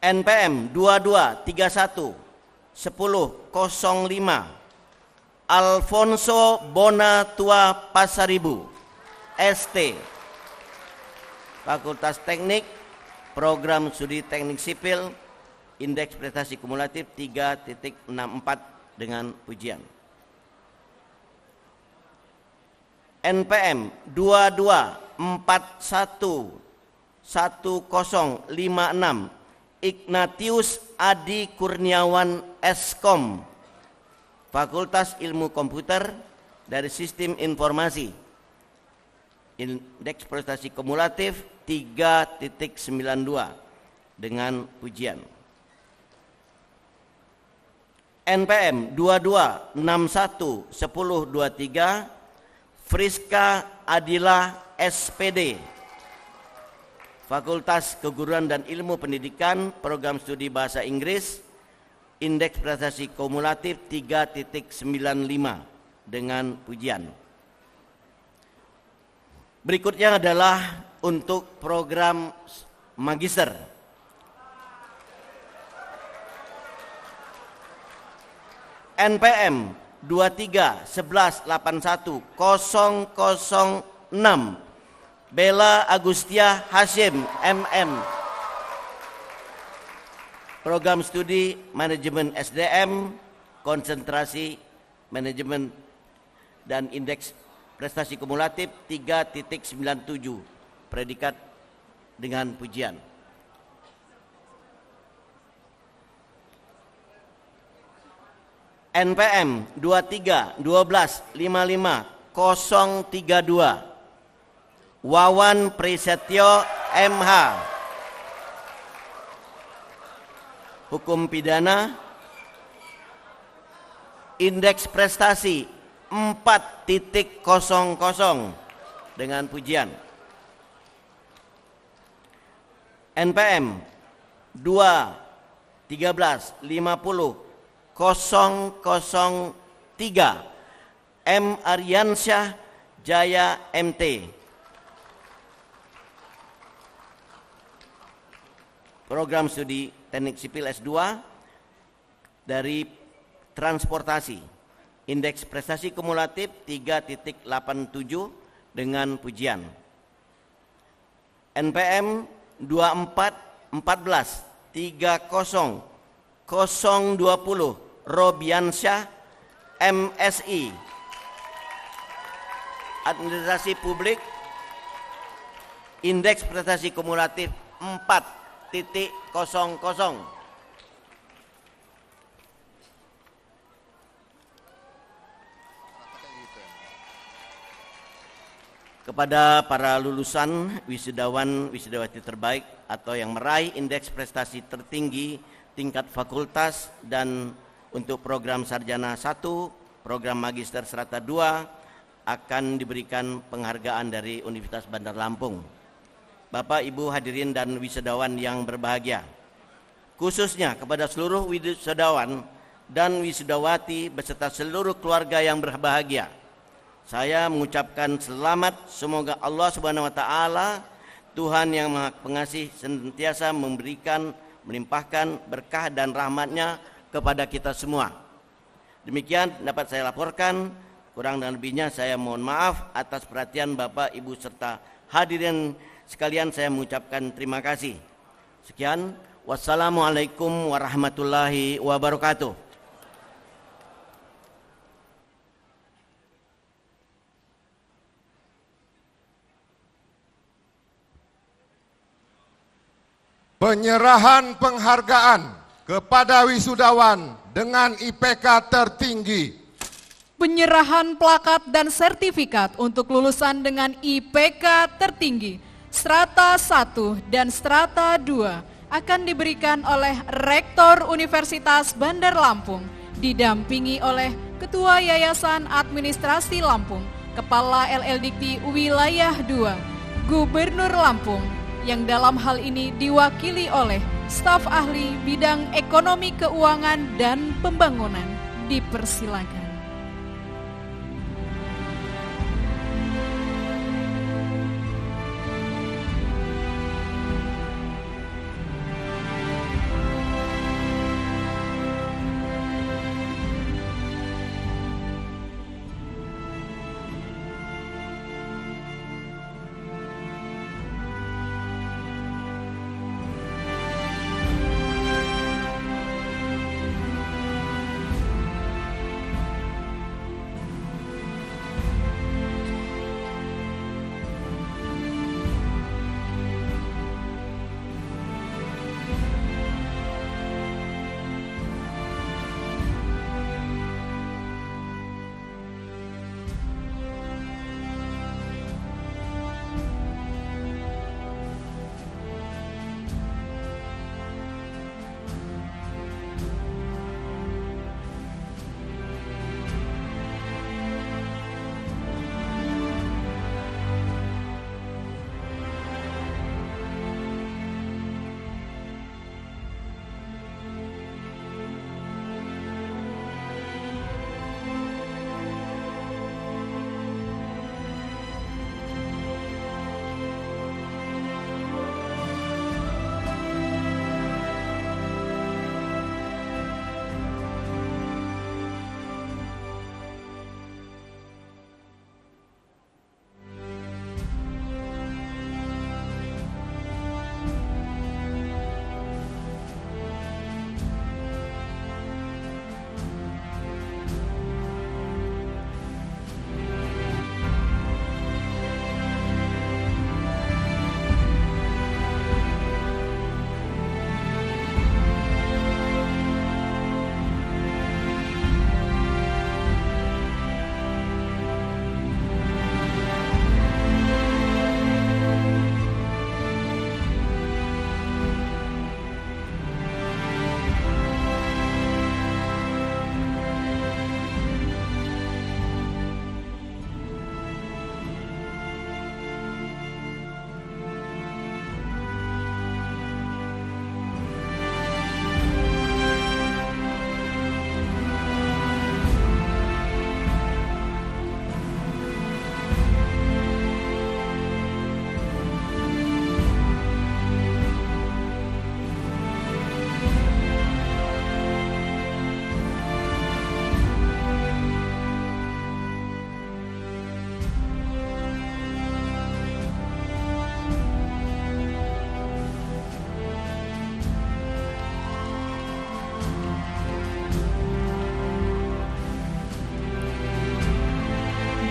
NPM 22-31-10-05 Alfonso Bonatua Pasaribu, ST, Fakultas Teknik, Program Studi Teknik Sipil, Indeks Prestasi Kumulatif 3.64 dengan pujian. NPM 22-41-10-56 Ignatius Adi Kurniawan, Eskom, Fakultas Ilmu Komputer dari Sistem Informasi, Indeks Prestasi Kumulatif 3.92 dengan pujian. NPM 22-61-10-23 Friska Adila, SPD, Fakultas Keguruan dan Ilmu Pendidikan, Program Studi Bahasa Inggris, Indeks Prestasi Kumulatif 3.95 dengan pujian. Berikutnya adalah untuk program magister. NPM 23-11-81-006 Bella Agustia Hashim, MM, Program Studi Manajemen SDM, Konsentrasi Manajemen dan Indeks Prestasi Kumulatif 3.97 predikat dengan pujian. NPM 23-12-55-032 Wawan Prisetyo, MH, Hukum Pidana, Indeks Prestasi 4.00 dengan pujian. NPM 2-13-50-003 M. Aryansyah Jaya, MT, Program Studi Teknik Sipil S2 dari Transportasi, Indeks Prestasi Kumulatif 3.87 dengan pujian. NPM 24-14-30-020 Robiansyah, MSI, Administrasi Publik, Indeks Prestasi Kumulatif 4.00. Kepada para lulusan wisudawan wisudawati terbaik atau yang meraih indeks prestasi tertinggi tingkat fakultas dan untuk program sarjana 1, program magister serata 2 akan diberikan penghargaan dari Universitas Bandar Lampung. Bapak, Ibu hadirin dan wisudawan yang berbahagia, khususnya kepada seluruh wisudawan dan wisudawati beserta seluruh keluarga yang berbahagia, saya mengucapkan selamat. Semoga Allah Subhanahu wa taala, Tuhan yang Maha Pengasih, senantiasa memberikan, melimpahkan berkah dan rahmat-Nya kepada kita semua. Demikian dapat saya laporkan. Kurang dan lebihnya saya mohon maaf atas perhatian Bapak, Ibu serta hadirin sekalian. Saya mengucapkan terima kasih. Sekian, wassalamualaikum warahmatullahi wabarakatuh. Penyerahan penghargaan kepada wisudawan dengan IPK tertinggi Penyerahan plakat dan sertifikat untuk lulusan dengan IPK tertinggi strata 1 dan strata 2 akan diberikan oleh Rektor Universitas Bandar Lampung didampingi oleh Ketua Yayasan Administrasi Lampung, Kepala LLDikti Wilayah 2, Gubernur Lampung yang dalam hal ini diwakili oleh staf ahli bidang ekonomi keuangan dan pembangunan. Dipersilakan.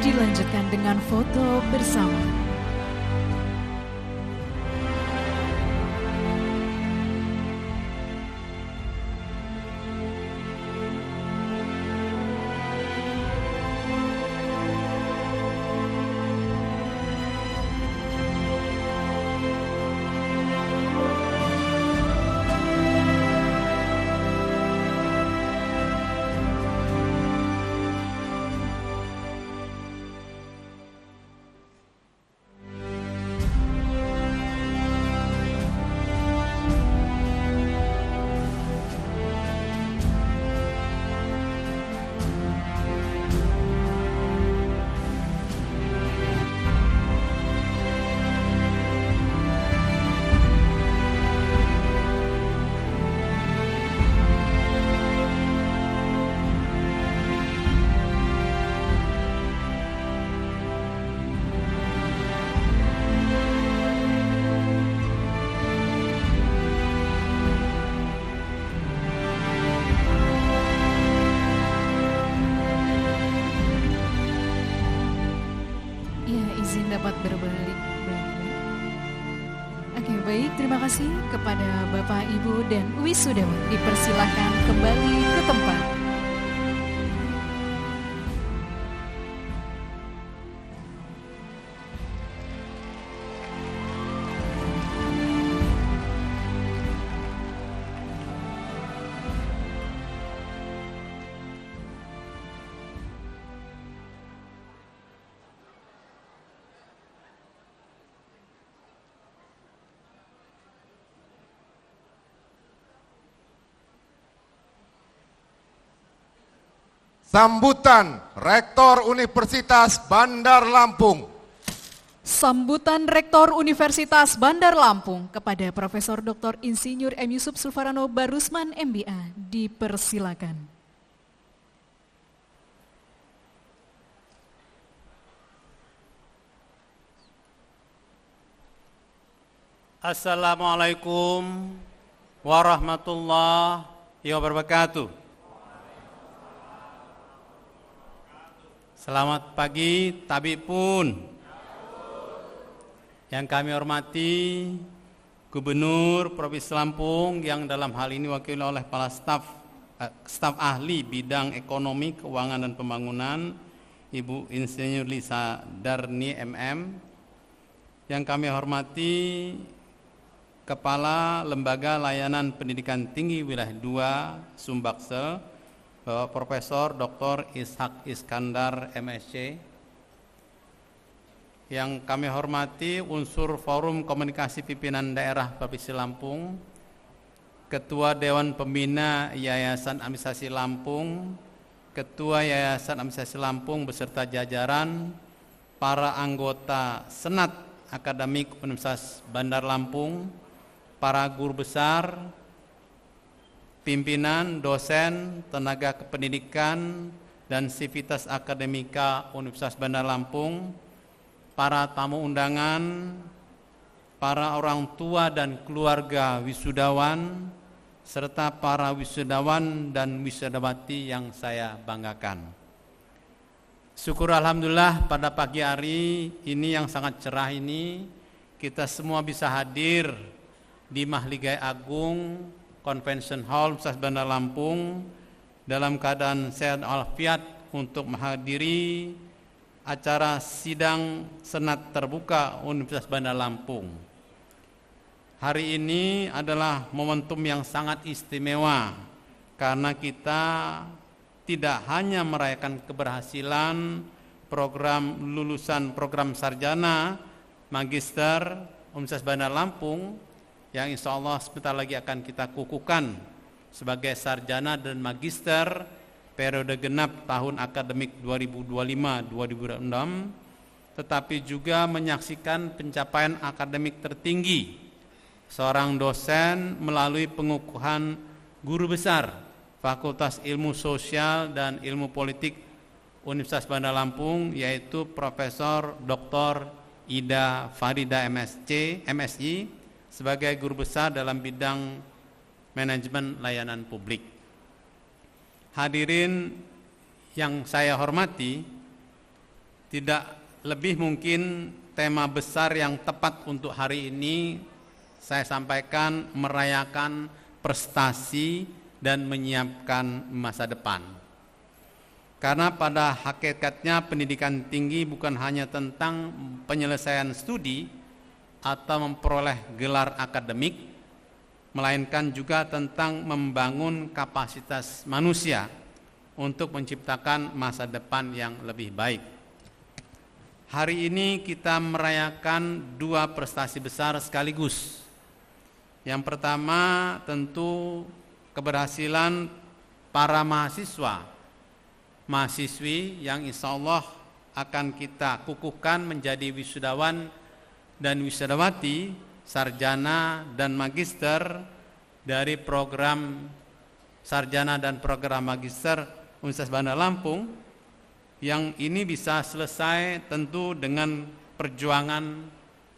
Dilanjutkan dengan foto bersama. Dapat berbalik. Oke, baik, terima kasih kepada Bapak, Ibu, dan wisudawan. Dipersilakan kembali ke tempat. Sambutan Rektor Universitas Bandar Lampung. Sambutan Rektor Universitas Bandar Lampung kepada Profesor Dr. Insinyur M. Yusuf Sulfarano Barusman MBA dipersilakan. Assalamualaikum warahmatullahi wabarakatuh. Selamat pagi, tabib pun. Yang kami hormati Gubernur Provinsi Lampung yang dalam hal ini diwakili oleh kepala staf ahli bidang ekonomi, keuangan dan pembangunan, Ibu Insinyur Lisa Darni MM. Yang kami hormati Kepala Lembaga Layanan Pendidikan Tinggi Wilayah 2 Sumbaksel, Bapak Profesor Dr. Ishak Iskandar MSc. Yang kami hormati unsur Forum Komunikasi Pimpinan Daerah Provinsi Lampung, Ketua Dewan Pembina Yayasan Administrasi Lampung, Ketua Yayasan Administrasi Lampung beserta jajaran, para anggota Senat Akademik Universitas Bandar Lampung, para guru besar, pimpinan, dosen, tenaga kependidikan, dan sivitas akademika Universitas Bandar Lampung, para tamu undangan, para orang tua dan keluarga wisudawan, serta para wisudawan dan wisudawati yang saya banggakan. Syukur Alhamdulillah pada pagi hari ini yang sangat cerah ini, kita semua bisa hadir di Mahligai Agung Convention Hall Universitas Bandar Lampung dalam keadaan sehat walafiat untuk menghadiri acara sidang Senat Terbuka Universitas Bandar Lampung. Hari ini adalah momentum yang sangat istimewa karena kita tidak hanya merayakan keberhasilan program lulusan program sarjana magister Universitas Bandar Lampung yang insya Allah sebentar lagi akan kita kukuhkan sebagai sarjana dan magister periode genap tahun akademik 2025-2026, tetapi juga menyaksikan pencapaian akademik tertinggi seorang dosen melalui pengukuhan guru besar Fakultas Ilmu Sosial dan Ilmu Politik Universitas Bandar Lampung, yaitu Profesor Dr. Ida Farida MSI, sebagai guru besar dalam bidang manajemen layanan publik. Hadirin yang saya hormati, tidak lebih mungkin tema besar yang tepat untuk hari ini saya sampaikan merayakan prestasi dan menyiapkan masa depan. Karena pada hakikatnya pendidikan tinggi bukan hanya tentang penyelesaian studi atau memperoleh gelar akademik, melainkan juga tentang membangun kapasitas manusia untuk menciptakan masa depan yang lebih baik. Hari ini kita merayakan dua prestasi besar sekaligus. Yang pertama tentu keberhasilan para mahasiswi yang insya Allah akan kita kukuhkan menjadi wisudawan dan wisudawati, sarjana dan magister dari program sarjana dan program magister Universitas Bandar Lampung, yang ini bisa selesai tentu dengan perjuangan,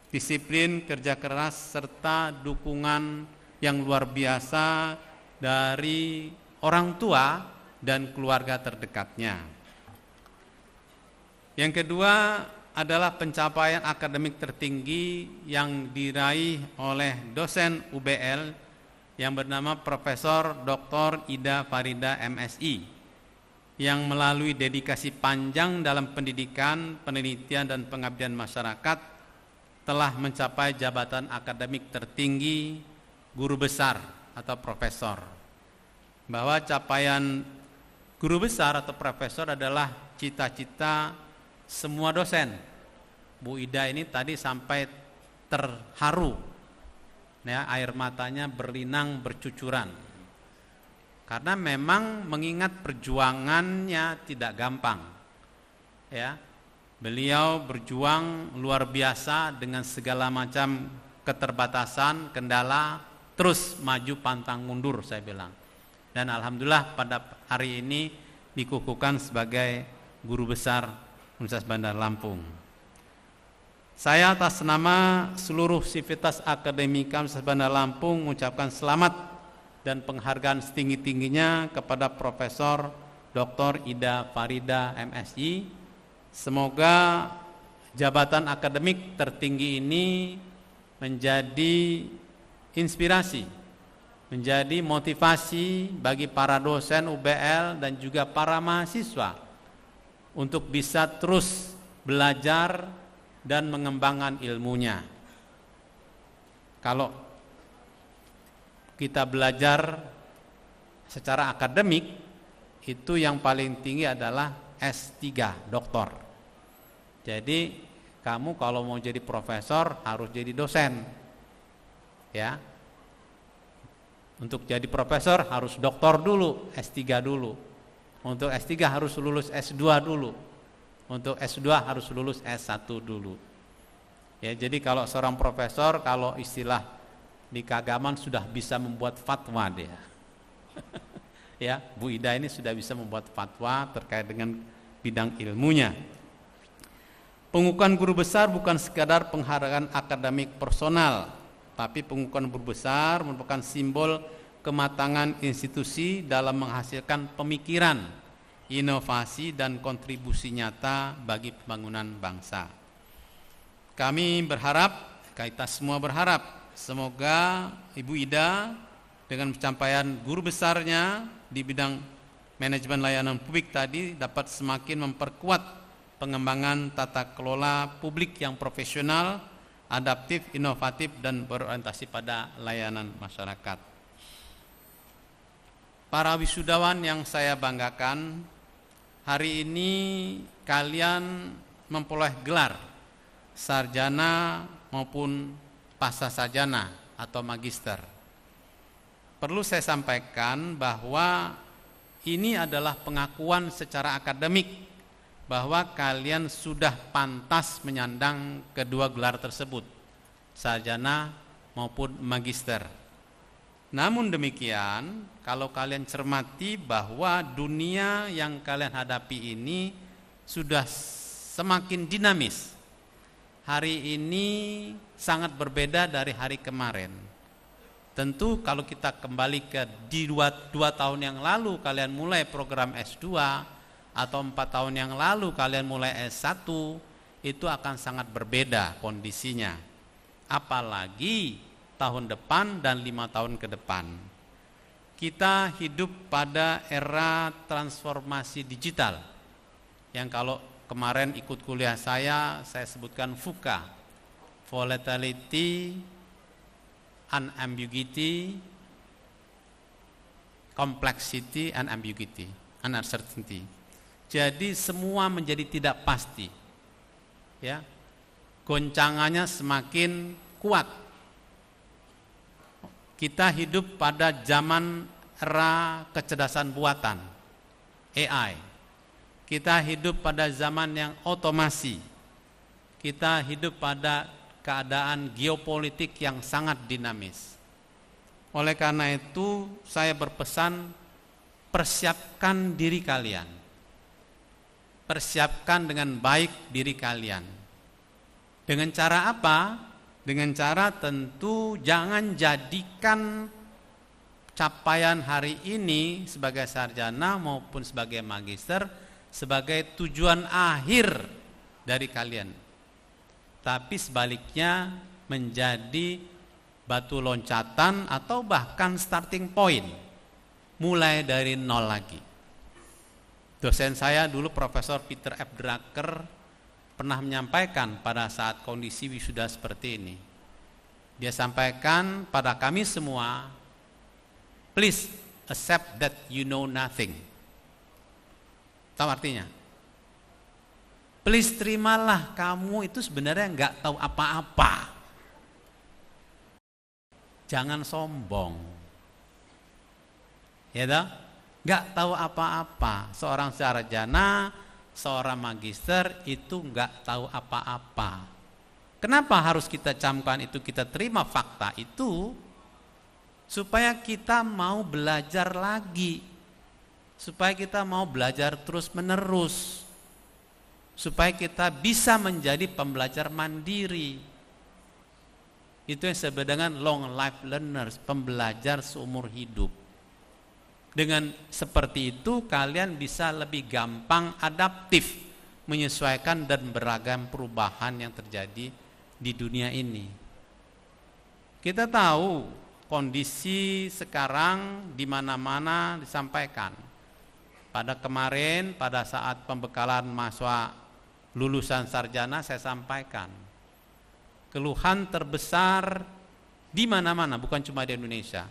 disiplin, kerja keras, serta dukungan yang luar biasa dari orang tua dan keluarga terdekatnya. Yang kedua adalah pencapaian akademik tertinggi yang diraih oleh dosen UBL yang bernama Profesor Dr. Ida Farida MSI, yang melalui dedikasi panjang dalam pendidikan, penelitian, dan pengabdian masyarakat telah mencapai jabatan akademik tertinggi guru besar atau profesor. Bahwa capaian guru besar atau profesor adalah cita-cita semua dosen. Bu Ida ini tadi sampai terharu, ya, air matanya berlinang bercucuran. Karena memang mengingat perjuangannya tidak gampang. Ya. Beliau berjuang luar biasa dengan segala macam keterbatasan, kendala, terus maju pantang mundur saya bilang. Dan alhamdulillah pada hari ini dikukuhkan sebagai guru besar Universitas Bandar Lampung. Saya atas nama seluruh sivitas akademika Universitas Bandar Lampung mengucapkan selamat dan penghargaan setinggi-tingginya kepada Profesor Dr. Ida Farida MSI. Semoga jabatan akademik tertinggi ini menjadi inspirasi, menjadi motivasi bagi para dosen UBL dan juga para mahasiswa untuk bisa terus belajar dan mengembangkan ilmunya. Kalau kita belajar secara akademik, itu yang paling tinggi adalah S3, doktor. Jadi kamu kalau mau jadi profesor harus jadi dosen. Ya. Untuk jadi profesor harus doktor dulu, S3 dulu. Untuk S3 harus lulus S2 dulu. Untuk S2 harus lulus S1 dulu. Ya, jadi kalau seorang profesor, kalau istilah di keagamaan sudah bisa membuat fatwa dia. Ya, Bu Ida ini sudah bisa membuat fatwa terkait dengan bidang ilmunya. Pengukuhan guru besar bukan sekadar penghargaan akademik personal, tapi pengukuhan guru besar merupakan simbol kematangan institusi dalam menghasilkan pemikiran, inovasi dan kontribusi nyata bagi pembangunan bangsa. Kami berharap, kita semua berharap, semoga Ibu Ida dengan pencapaian guru besarnya di bidang manajemen layanan publik tadi dapat semakin memperkuat pengembangan tata kelola publik yang profesional, adaptif, inovatif, dan berorientasi pada layanan masyarakat. Para wisudawan yang saya banggakan, hari ini kalian memperoleh gelar sarjana maupun pascasarjana atau magister. Perlu saya sampaikan bahwa ini adalah pengakuan secara akademik bahwa kalian sudah pantas menyandang kedua gelar tersebut, sarjana maupun magister. Namun demikian, kalau kalian cermati bahwa dunia yang kalian hadapi ini sudah semakin dinamis. Hari ini sangat berbeda dari hari kemarin. Tentu kalau kita kembali ke di 2 tahun yang lalu kalian mulai program S2 atau 4 tahun yang lalu kalian mulai S1, itu akan sangat berbeda kondisinya. Apalagi tahun depan dan 5 tahun ke depan. Kita hidup pada era transformasi digital yang kalau kemarin ikut kuliah saya sebutkan VUCA, volatility, unambiguity, complexity, and ambiguity, uncertainty. Jadi semua menjadi tidak pasti, ya, goncangannya semakin kuat. Kita hidup pada zaman era kecerdasan buatan, AI. Kita hidup pada zaman yang otomasi. Kita hidup pada keadaan geopolitik yang sangat dinamis. Oleh karena itu, saya berpesan, persiapkan diri kalian. Persiapkan dengan baik diri kalian. Dengan cara apa? Dengan cara tentu jangan jadikan capaian hari ini sebagai sarjana maupun sebagai magister sebagai tujuan akhir dari kalian, tapi sebaliknya menjadi batu loncatan atau bahkan starting point, mulai dari nol lagi. Dosen saya dulu Profesor Peter F. Drucker pernah menyampaikan pada saat kondisi wisuda seperti ini. Dia sampaikan pada kami semua, please accept that you know nothing. Tahu artinya? Please terimalah kamu itu sebenarnya nggak tahu apa-apa. Jangan sombong. Ya toh? Nggak tahu apa-apa. Seorang sarjana, seorang magister itu nggak tahu apa-apa. Kenapa harus kita camkan itu, kita terima fakta itu? Supaya kita mau belajar lagi. Supaya kita mau belajar terus menerus. Supaya kita bisa menjadi pembelajar mandiri. Itu yang disebut dengan long life learners, pembelajar seumur hidup. Dengan seperti itu kalian bisa lebih gampang adaptif, menyesuaikan dan beragam perubahan yang terjadi di dunia ini. Kita tahu kondisi sekarang di mana-mana disampaikan. Pada kemarin, pada saat pembekalan mahasiswa lulusan sarjana, saya sampaikan keluhan terbesar di mana-mana, bukan cuma di Indonesia.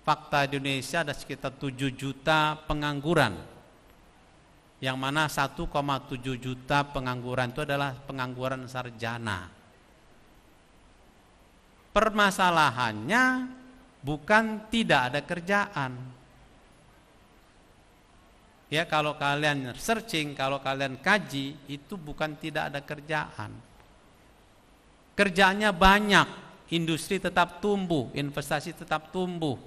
Fakta di Indonesia ada sekitar 7 juta pengangguran, yang mana 1,7 juta pengangguran itu adalah pengangguran sarjana. Permasalahannya bukan tidak ada kerjaan. Ya, kalau kalian searching, kalau kalian kaji, itu bukan tidak ada kerjaan. Kerjaannya banyak, industri tetap tumbuh, investasi tetap tumbuh.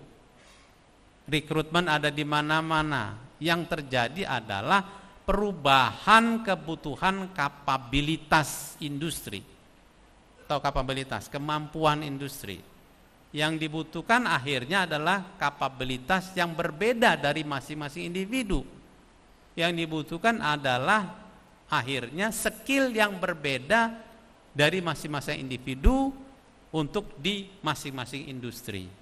Rekrutmen ada di mana-mana. Yang terjadi adalah perubahan kebutuhan kapabilitas industri. Atau kapabilitas, kemampuan industri. Yang dibutuhkan akhirnya adalah kapabilitas yang berbeda dari masing-masing individu. Yang dibutuhkan adalah akhirnya skill yang berbeda dari masing-masing individu untuk di masing-masing industri.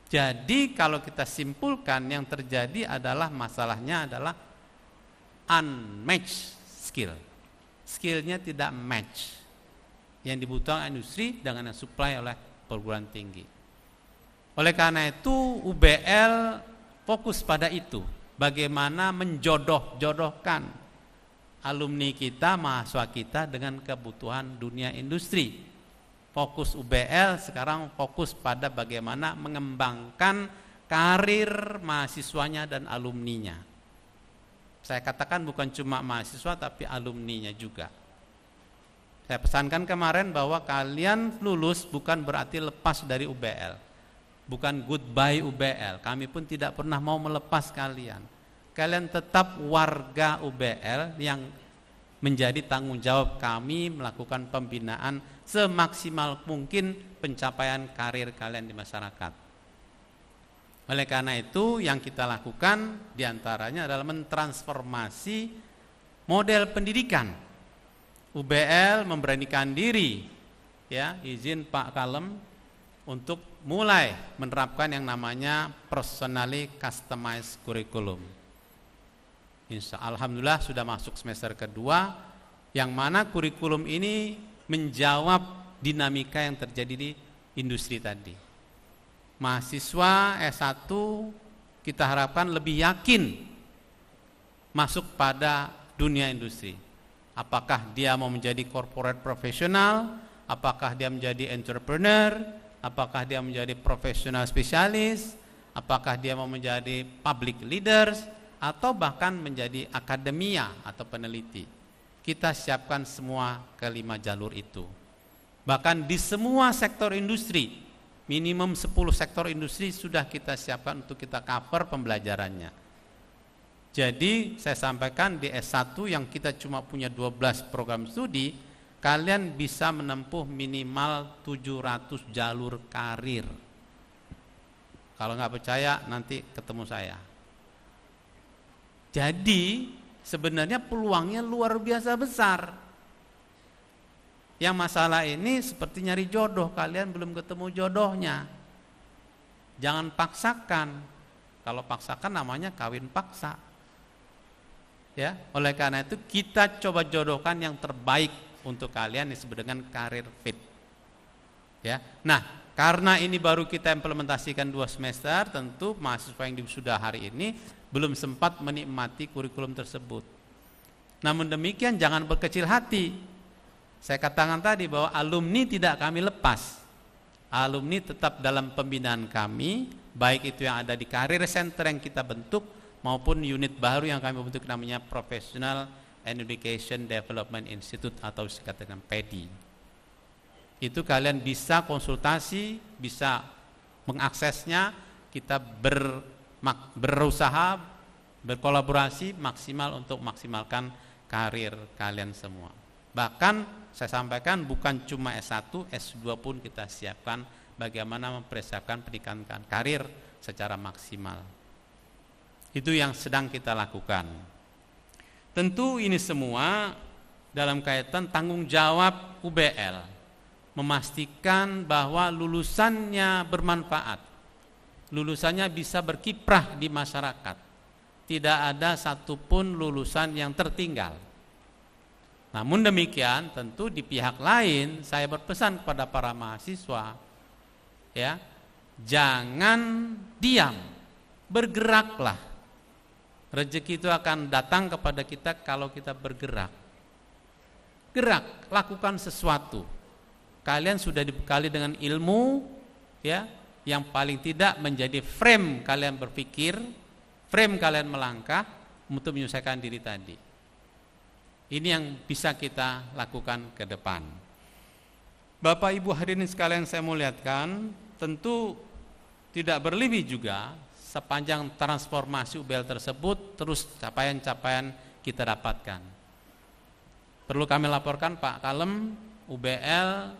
Jadi kalau kita simpulkan, yang terjadi adalah masalahnya adalah unmatched skill. Skillnya tidak match yang dibutuhkan industri dengan yang supply oleh perguruan tinggi. Oleh karena itu UBL fokus pada itu, bagaimana menjodoh-jodohkan alumni kita, mahasiswa kita dengan kebutuhan dunia industri. Fokus UBL sekarang fokus pada bagaimana mengembangkan karir mahasiswanya dan alumninya. Saya katakan bukan cuma mahasiswa tapi alumninya juga. Saya pesankan kemarin bahwa kalian lulus bukan berarti lepas dari UBL. Bukan goodbye UBL. Kami pun tidak pernah mau melepas kalian. Kalian tetap warga UBL yang menjadi tanggung jawab kami melakukan pembinaan semaksimal mungkin pencapaian karir kalian di masyarakat. Oleh karena itu yang kita lakukan diantaranya adalah mentransformasi model pendidikan. UBL memberanikan diri, ya, izin Pak Kalem, untuk mulai menerapkan yang namanya personally customized curriculum. Alhamdulillah sudah masuk semester kedua, yang mana kurikulum ini menjawab dinamika yang terjadi di industri tadi. Mahasiswa S1 kita harapkan lebih yakin masuk pada dunia industri. Apakah dia mau menjadi corporate profesional, apakah dia menjadi entrepreneur, apakah dia menjadi profesional spesialis, apakah dia mau menjadi public leaders, atau bahkan menjadi akademia atau peneliti. Kita siapkan semua kelima jalur itu. Bahkan di semua sektor industri, minimum 10 sektor industri sudah kita siapkan untuk kita cover pembelajarannya. Jadi saya sampaikan di S1 yang kita cuma punya 12 program studi, kalian bisa menempuh minimal 700 jalur karir. Kalau nggak percaya nanti ketemu saya. Jadi sebenarnya peluangnya luar biasa besar. Yang masalah ini seperti nyari jodoh, kalian belum ketemu jodohnya. Jangan paksakan. Kalau paksakan namanya kawin paksa. Ya, oleh karena itu kita coba jodohkan yang terbaik untuk kalian yang disebut dengan karir fit. Ya. Nah, karena ini baru kita implementasikan 2 semester, tentu mahasiswa yang sudah hari ini belum sempat menikmati kurikulum tersebut. Namun demikian jangan berkecil hati. Saya katakan tadi bahwa alumni tidak kami lepas. Alumni tetap dalam pembinaan kami baik itu yang ada di Career Center yang kita bentuk maupun unit baru yang kami bentuk namanya Professional and Education Development Institute atau disingkat dengan PEDI. Itu kalian bisa konsultasi, bisa mengaksesnya, kita berusaha, berkolaborasi maksimal untuk maksimalkan karir kalian semua. Bahkan saya sampaikan bukan cuma S1, S2 pun kita siapkan bagaimana mempersiapkan pendidikan karir secara maksimal. Itu yang sedang kita lakukan. Tentu ini semua dalam kaitan tanggung jawab UBL, memastikan bahwa lulusannya bermanfaat, lulusannya bisa berkiprah di masyarakat, tidak ada satupun lulusan yang tertinggal. Namun demikian, tentu di pihak lain saya berpesan kepada para mahasiswa, ya, jangan diam, bergeraklah. Rezeki itu akan datang kepada kita kalau kita bergerak. Gerak, lakukan sesuatu. Kalian sudah dibekali dengan ilmu, ya, yang paling tidak menjadi frame kalian berpikir, frame kalian melangkah untuk menyelesaikan diri tadi. Ini yang bisa kita lakukan ke depan. Bapak Ibu hadirin sekalian saya muliakan, tentu tidak berlebih juga sepanjang transformasi UBL tersebut terus capaian-capaian kita dapatkan. Perlu kami laporkan Pak Kalem, UBL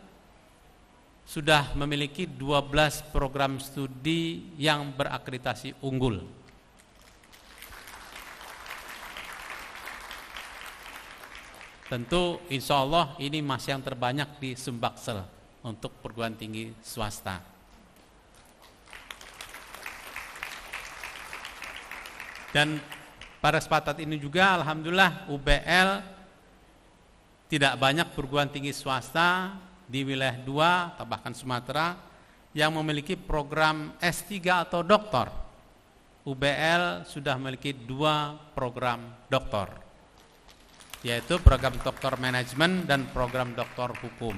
sudah memiliki 12 program studi yang berakreditasi unggul. Tentu insya Allah ini masih yang terbanyak di Sumbaksel untuk perguruan tinggi swasta. Dan pada kesempatan ini juga alhamdulillah UBL tidak banyak perguruan tinggi swasta di wilayah 2 atau bahkan Sumatera yang memiliki program S3 atau doktor. UBL sudah memiliki 2 program doktor, yaitu program doktor manajemen dan program doktor hukum.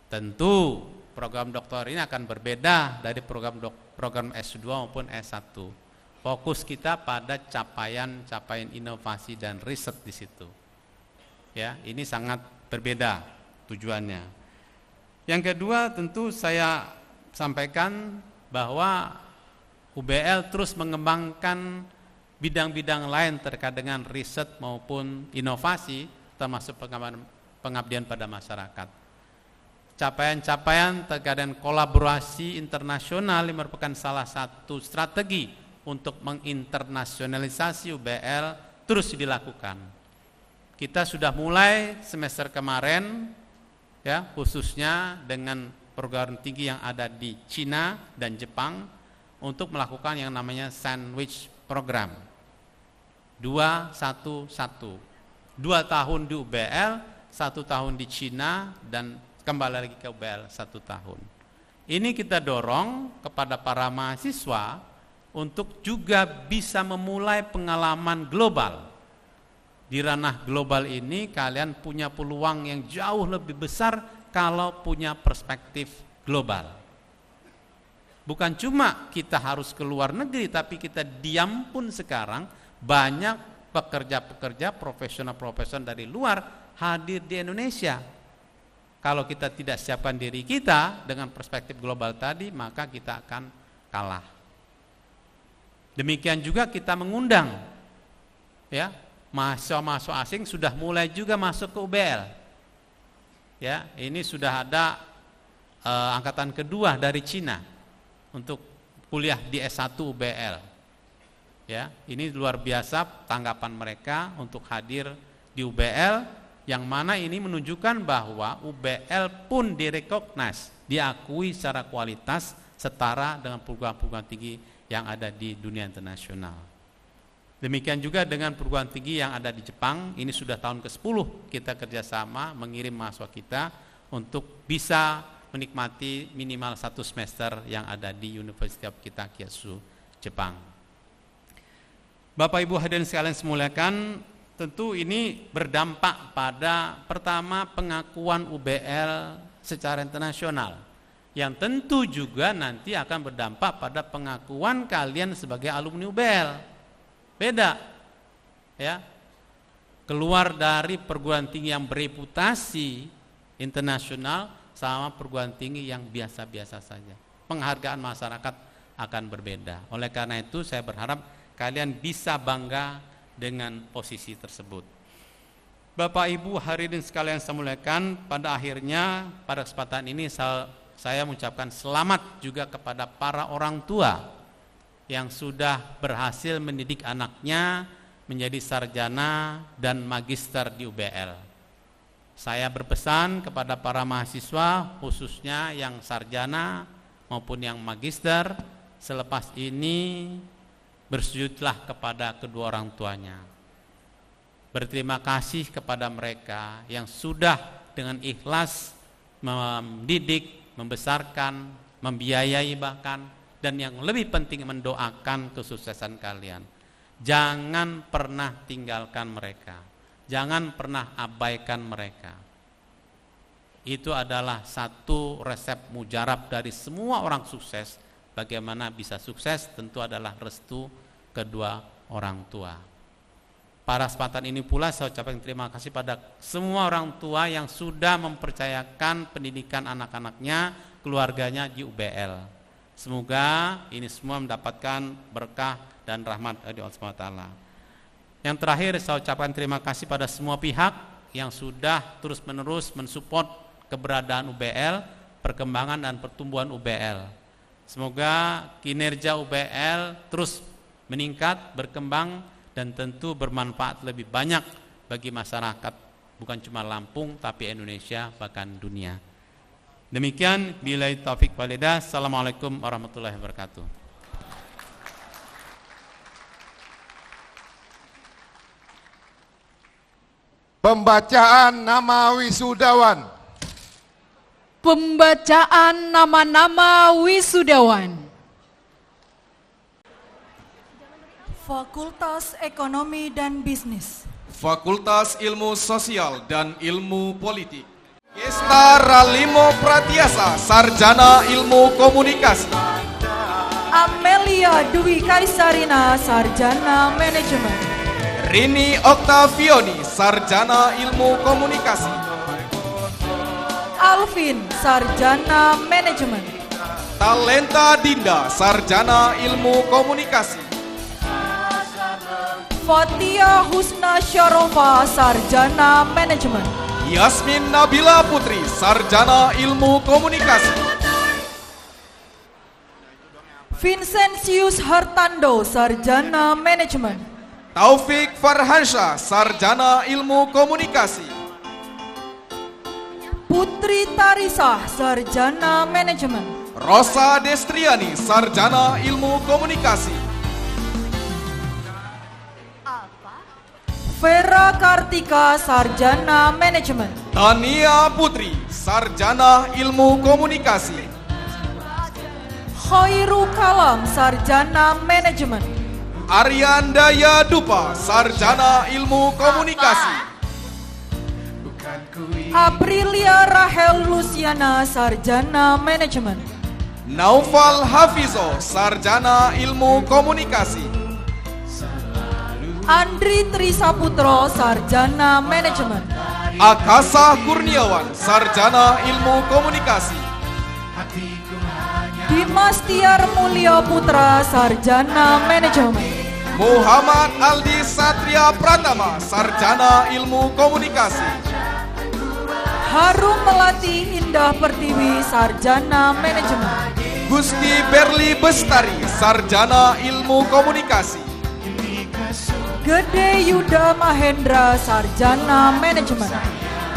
Tentu program doktor ini akan berbeda dari program S2 maupun S1. Fokus kita pada capaian inovasi dan riset di situ. Ya, ini sangat berbeda tujuannya. Yang kedua, tentu saya sampaikan bahwa UBL terus mengembangkan bidang-bidang lain terkait dengan riset maupun inovasi, termasuk pengabdian pada masyarakat. Capaian-capaian terkait dengan kolaborasi internasional yang merupakan salah satu strategi untuk menginternasionalisasi UBL terus dilakukan. Kita sudah mulai semester kemarin, ya, khususnya dengan perguruan tinggi yang ada di Cina dan Jepang untuk melakukan yang namanya sandwich program 2-1-1, 2 tahun di UBL, 1 tahun di Cina, dan kembali lagi ke UBL 1 tahun. Ini kita dorong kepada para mahasiswa untuk juga bisa memulai pengalaman global. Di ranah global ini kalian punya peluang yang jauh lebih besar kalau punya perspektif global. Bukan cuma kita harus ke luar negeri, tapi kita diam pun sekarang banyak pekerja-pekerja profesional-profesional dari luar hadir di Indonesia. Kalau kita tidak siapkan diri kita dengan perspektif global tadi, maka kita akan kalah. Demikian juga kita mengundang, ya, mahasiswa-mahasiswa asing sudah mulai juga masuk ke UBL. Ya, ini sudah ada angkatan kedua dari Cina untuk kuliah di S1 UBL. Ya, ini luar biasa tanggapan mereka untuk hadir di UBL, yang mana ini menunjukkan bahwa UBL pun direkognize, diakui secara kualitas setara dengan perguruan-perguruan tinggi yang ada di dunia internasional. Demikian juga dengan perguruan tinggi yang ada di Jepang, ini sudah tahun ke-10 kita kerjasama mengirim mahasiswa kita untuk bisa menikmati minimal 1 semester yang ada di University of Kitakyushu, Jepang. Bapak Ibu hadirin sekalian semuliakan, tentu ini berdampak pada pertama pengakuan UBL secara internasional. yang tentu juga nanti akan berdampak pada pengakuan kalian sebagai alumni UBL. Beda, ya. Keluar dari perguruan tinggi yang bereputasi internasional sama perguruan tinggi yang biasa-biasa saja. Penghargaan masyarakat akan berbeda. Oleh karena itu saya berharap kalian bisa bangga dengan posisi tersebut. Bapak Ibu hadirin sekalian saya muliakan, pada akhirnya pada kesempatan ini saya mengucapkan selamat juga kepada para orang tua yang sudah berhasil mendidik anaknya menjadi sarjana dan magister di UBL. Saya berpesan kepada para mahasiswa khususnya yang sarjana maupun yang magister, selepas ini bersujudlah kepada kedua orang tuanya. Berterima kasih kepada mereka yang sudah dengan ikhlas mendidik, membesarkan, membiayai bahkan, dan yang lebih penting mendoakan kesuksesan kalian. Jangan pernah tinggalkan mereka, jangan pernah abaikan mereka. Itu adalah satu resep mujarab dari semua orang sukses. Bagaimana bisa sukses tentu adalah restu kedua orang tua. Pada kesempatan ini pula saya ucapkan terima kasih pada semua orang tua yang sudah mempercayakan pendidikan anak-anaknya, keluarganya di UBL. Semoga ini semua mendapatkan berkah dan rahmat dari Allah SWT. Yang terakhir saya ucapkan terima kasih pada semua pihak yang sudah terus-menerus mensupport keberadaan UBL, perkembangan dan pertumbuhan UBL. Semoga kinerja UBL terus meningkat, berkembang, dan tentu bermanfaat lebih banyak bagi masyarakat, bukan cuma Lampung tapi Indonesia bahkan dunia. Demikian, billahi taufik wal hidayah. Assalamualaikum warahmatullahi wabarakatuh. Pembacaan nama wisudawan. Pembacaan nama-nama wisudawan. Fakultas Ekonomi dan Bisnis, Fakultas Ilmu Sosial dan Ilmu Politik, Gesta Ralimo Pratiasa, Sarjana Ilmu Komunikasi, Amelia Dwi Kaisarina, Sarjana Manajemen, Rini Oktavioni, Sarjana Ilmu Komunikasi, Alvin, Sarjana Manajemen, Talenta Dinda, Sarjana Ilmu Komunikasi, Fatia Husna Syarofa, Sarjana Manajemen, Yasmin Nabila Putri, Sarjana Ilmu Komunikasi, Vincentius Hartando, Sarjana Manajemen, Taufik Farhansyah, Sarjana Ilmu Komunikasi, Putri Tarisah, Sarjana Manajemen, Rosa Destriani, Sarjana Ilmu Komunikasi, Vera Kartika, Sarjana Manajemen, Tania Putri, Sarjana Ilmu Komunikasi, Khairu Kalam, Sarjana Manajemen, Aryandaya Dupa, Sarjana Ilmu Komunikasi, Aprilia Rahel Luciana, Sarjana Manajemen, Naufal Hafizo, Sarjana Ilmu Komunikasi, Andri Trisaputro, Sarjana Manajemen, Akasa Kurniawan, Sarjana Ilmu Komunikasi, Dimas Tiar Mulya Putra, Sarjana Manajemen, Muhammad Aldi Satria Pratama, Sarjana Ilmu Komunikasi, Harum Melati Indah Pertiwi, Sarjana Manajemen, Gusti Berli Bestari, Sarjana Ilmu Komunikasi, Gede Yuda Mahendra, Sarjana Manajemen,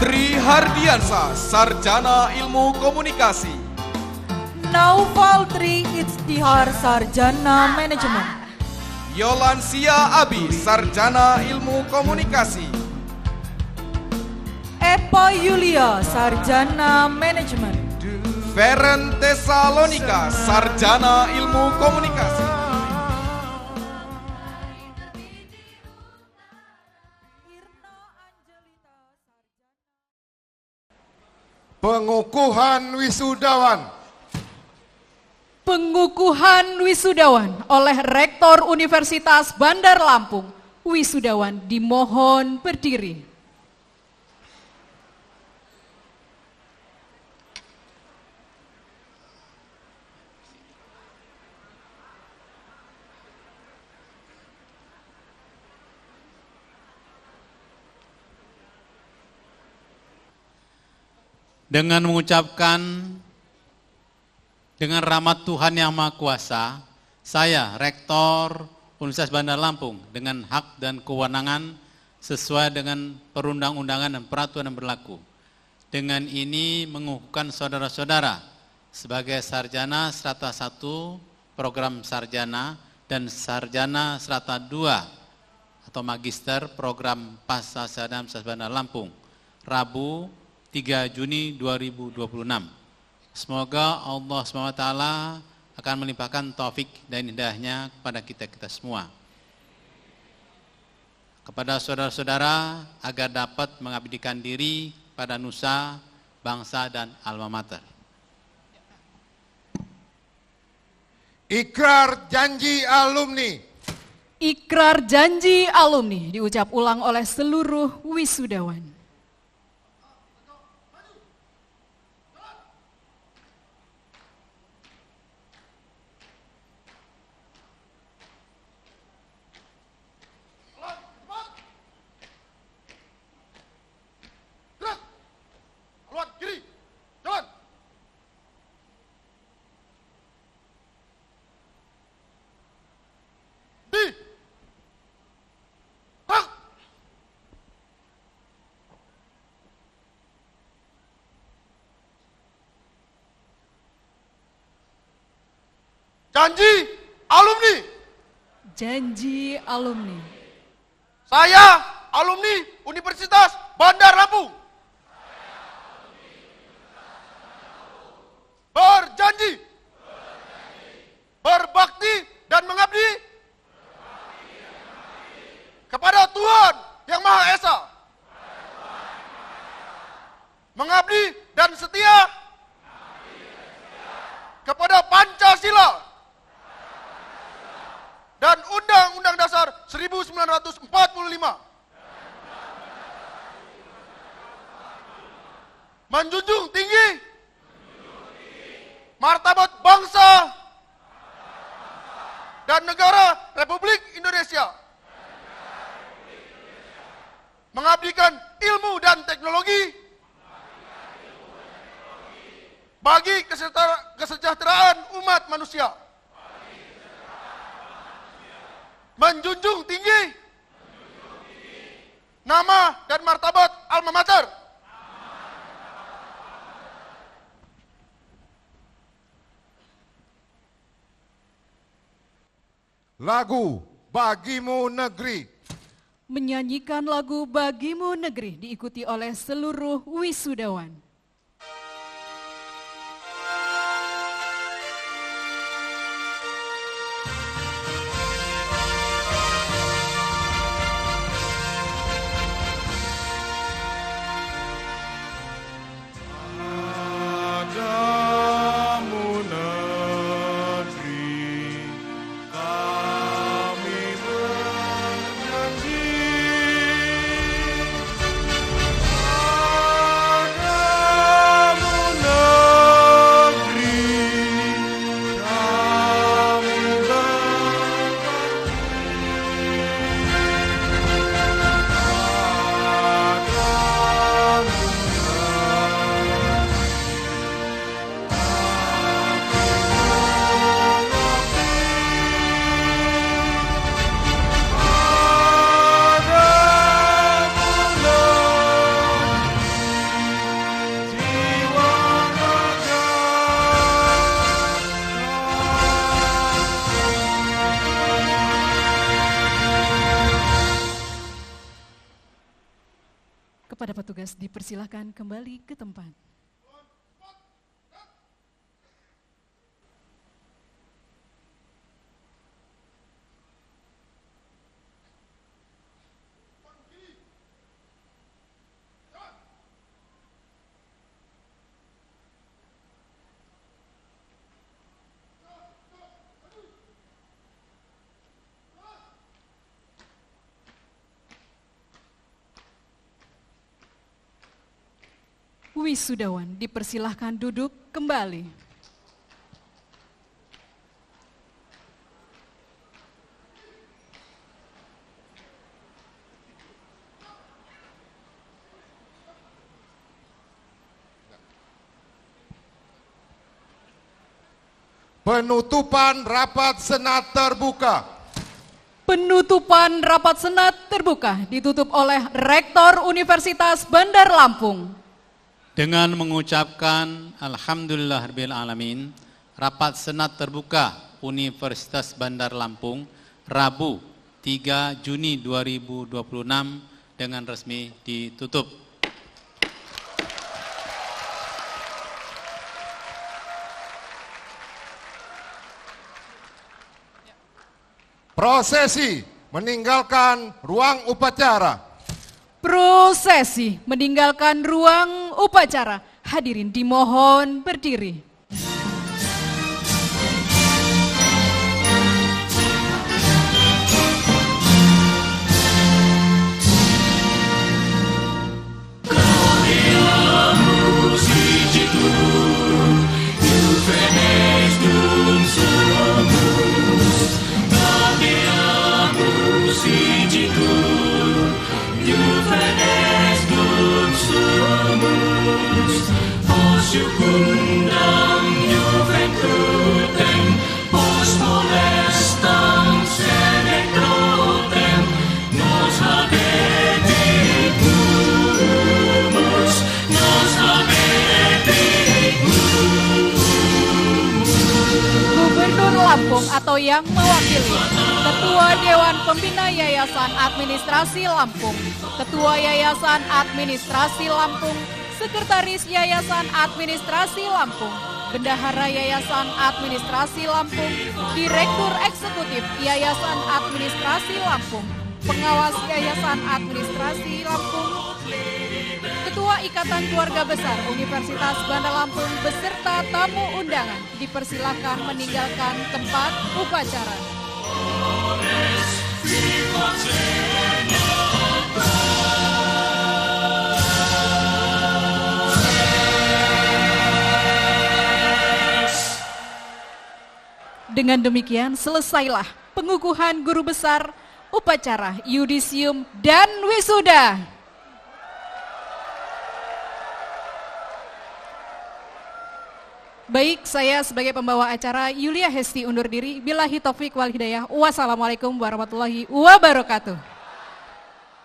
Tri Hardiansa, Sarjana Ilmu Komunikasi, Naufal Tri Ijtihar, Sarjana Manajemen, Yolansia Abi, Sarjana Ilmu Komunikasi, Epa Yulia, Sarjana Manajemen, Feren Tesalonika, Sarjana Ilmu Komunikasi, Pengukuhan wisudawan. Pengukuhan wisudawan oleh Rektor Universitas Bandar Lampung. Wisudawan dimohon berdiri. Dengan mengucapkan dengan rahmat Tuhan Yang Maha Kuasa, saya Rektor Universitas Bandar Lampung dengan hak dan kewenangan sesuai dengan perundang-undangan dan peraturan yang berlaku. Dengan ini mengukuhkan saudara-saudara sebagai sarjana strata 1 program sarjana dan sarjana strata 2 atau magister program pasca sarjana Universitas Bandar Lampung, Rabu 3 Juni 2026. Semoga Allah SWT akan melimpahkan taufik dan hidayahnya kepada kita semua. Kepada saudara-saudara agar dapat mengabdikan diri pada nusa, bangsa, dan alma mater. Ikrar janji alumni. Ikrar janji alumni diucap ulang oleh seluruh wisudawan. Janji alumni. Janji alumni. Saya alumni Universitas Bandar Lampung. Berjanji. Berbakti dan mengabdi. Kepada Tuhan Yang Maha Esa. Mengabdi dan setia. Kepada Pancasila. Dan Undang-Undang Dasar 1945. Menjunjung tinggi martabat bangsa dan negara Republik Indonesia. Mengabdikan ilmu dan teknologi bagi kesejahteraan umat manusia. Menjunjung tinggi nama dan martabat alma mater. Lagu Bagimu Negeri. Menyanyikan lagu Bagimu Negeri diikuti oleh seluruh wisudawan. Kepada petugas dipersilakan kembali ke tempat. Wisudawan dipersilahkan duduk kembali. Penutupan rapat Senat terbuka. Penutupan rapat Senat terbuka ditutup oleh Rektor Universitas Bandar Lampung. Dengan mengucapkan Alhamdulillahirabbil alamin, rapat Senat terbuka Universitas Bandar Lampung Rabu 3 Juni 2026 dengan resmi ditutup. Prosesi meninggalkan ruang upacara. Prosesi meninggalkan ruang upacara. Hadirin dimohon berdiri. Lampung atau yang mewakili Ketua Dewan Pembina Yayasan Administrasi Lampung, Ketua Yayasan Administrasi Lampung, Sekretaris Yayasan Administrasi Lampung, Bendahara Yayasan Administrasi Lampung, Direktur Eksekutif Yayasan Administrasi Lampung, Pengawas Yayasan Administrasi Lampung, Ketua Ikatan Keluarga Besar Universitas Bandar Lampung beserta tamu undangan dipersilakan meninggalkan tempat upacara. Dengan demikian selesailah pengukuhan guru besar, upacara yudisium dan wisuda. Baik, saya sebagai pembawa acara Yulia Hesti undur diri. Billahi taufik wal hidayah. Wassalamualaikum warahmatullahi wabarakatuh.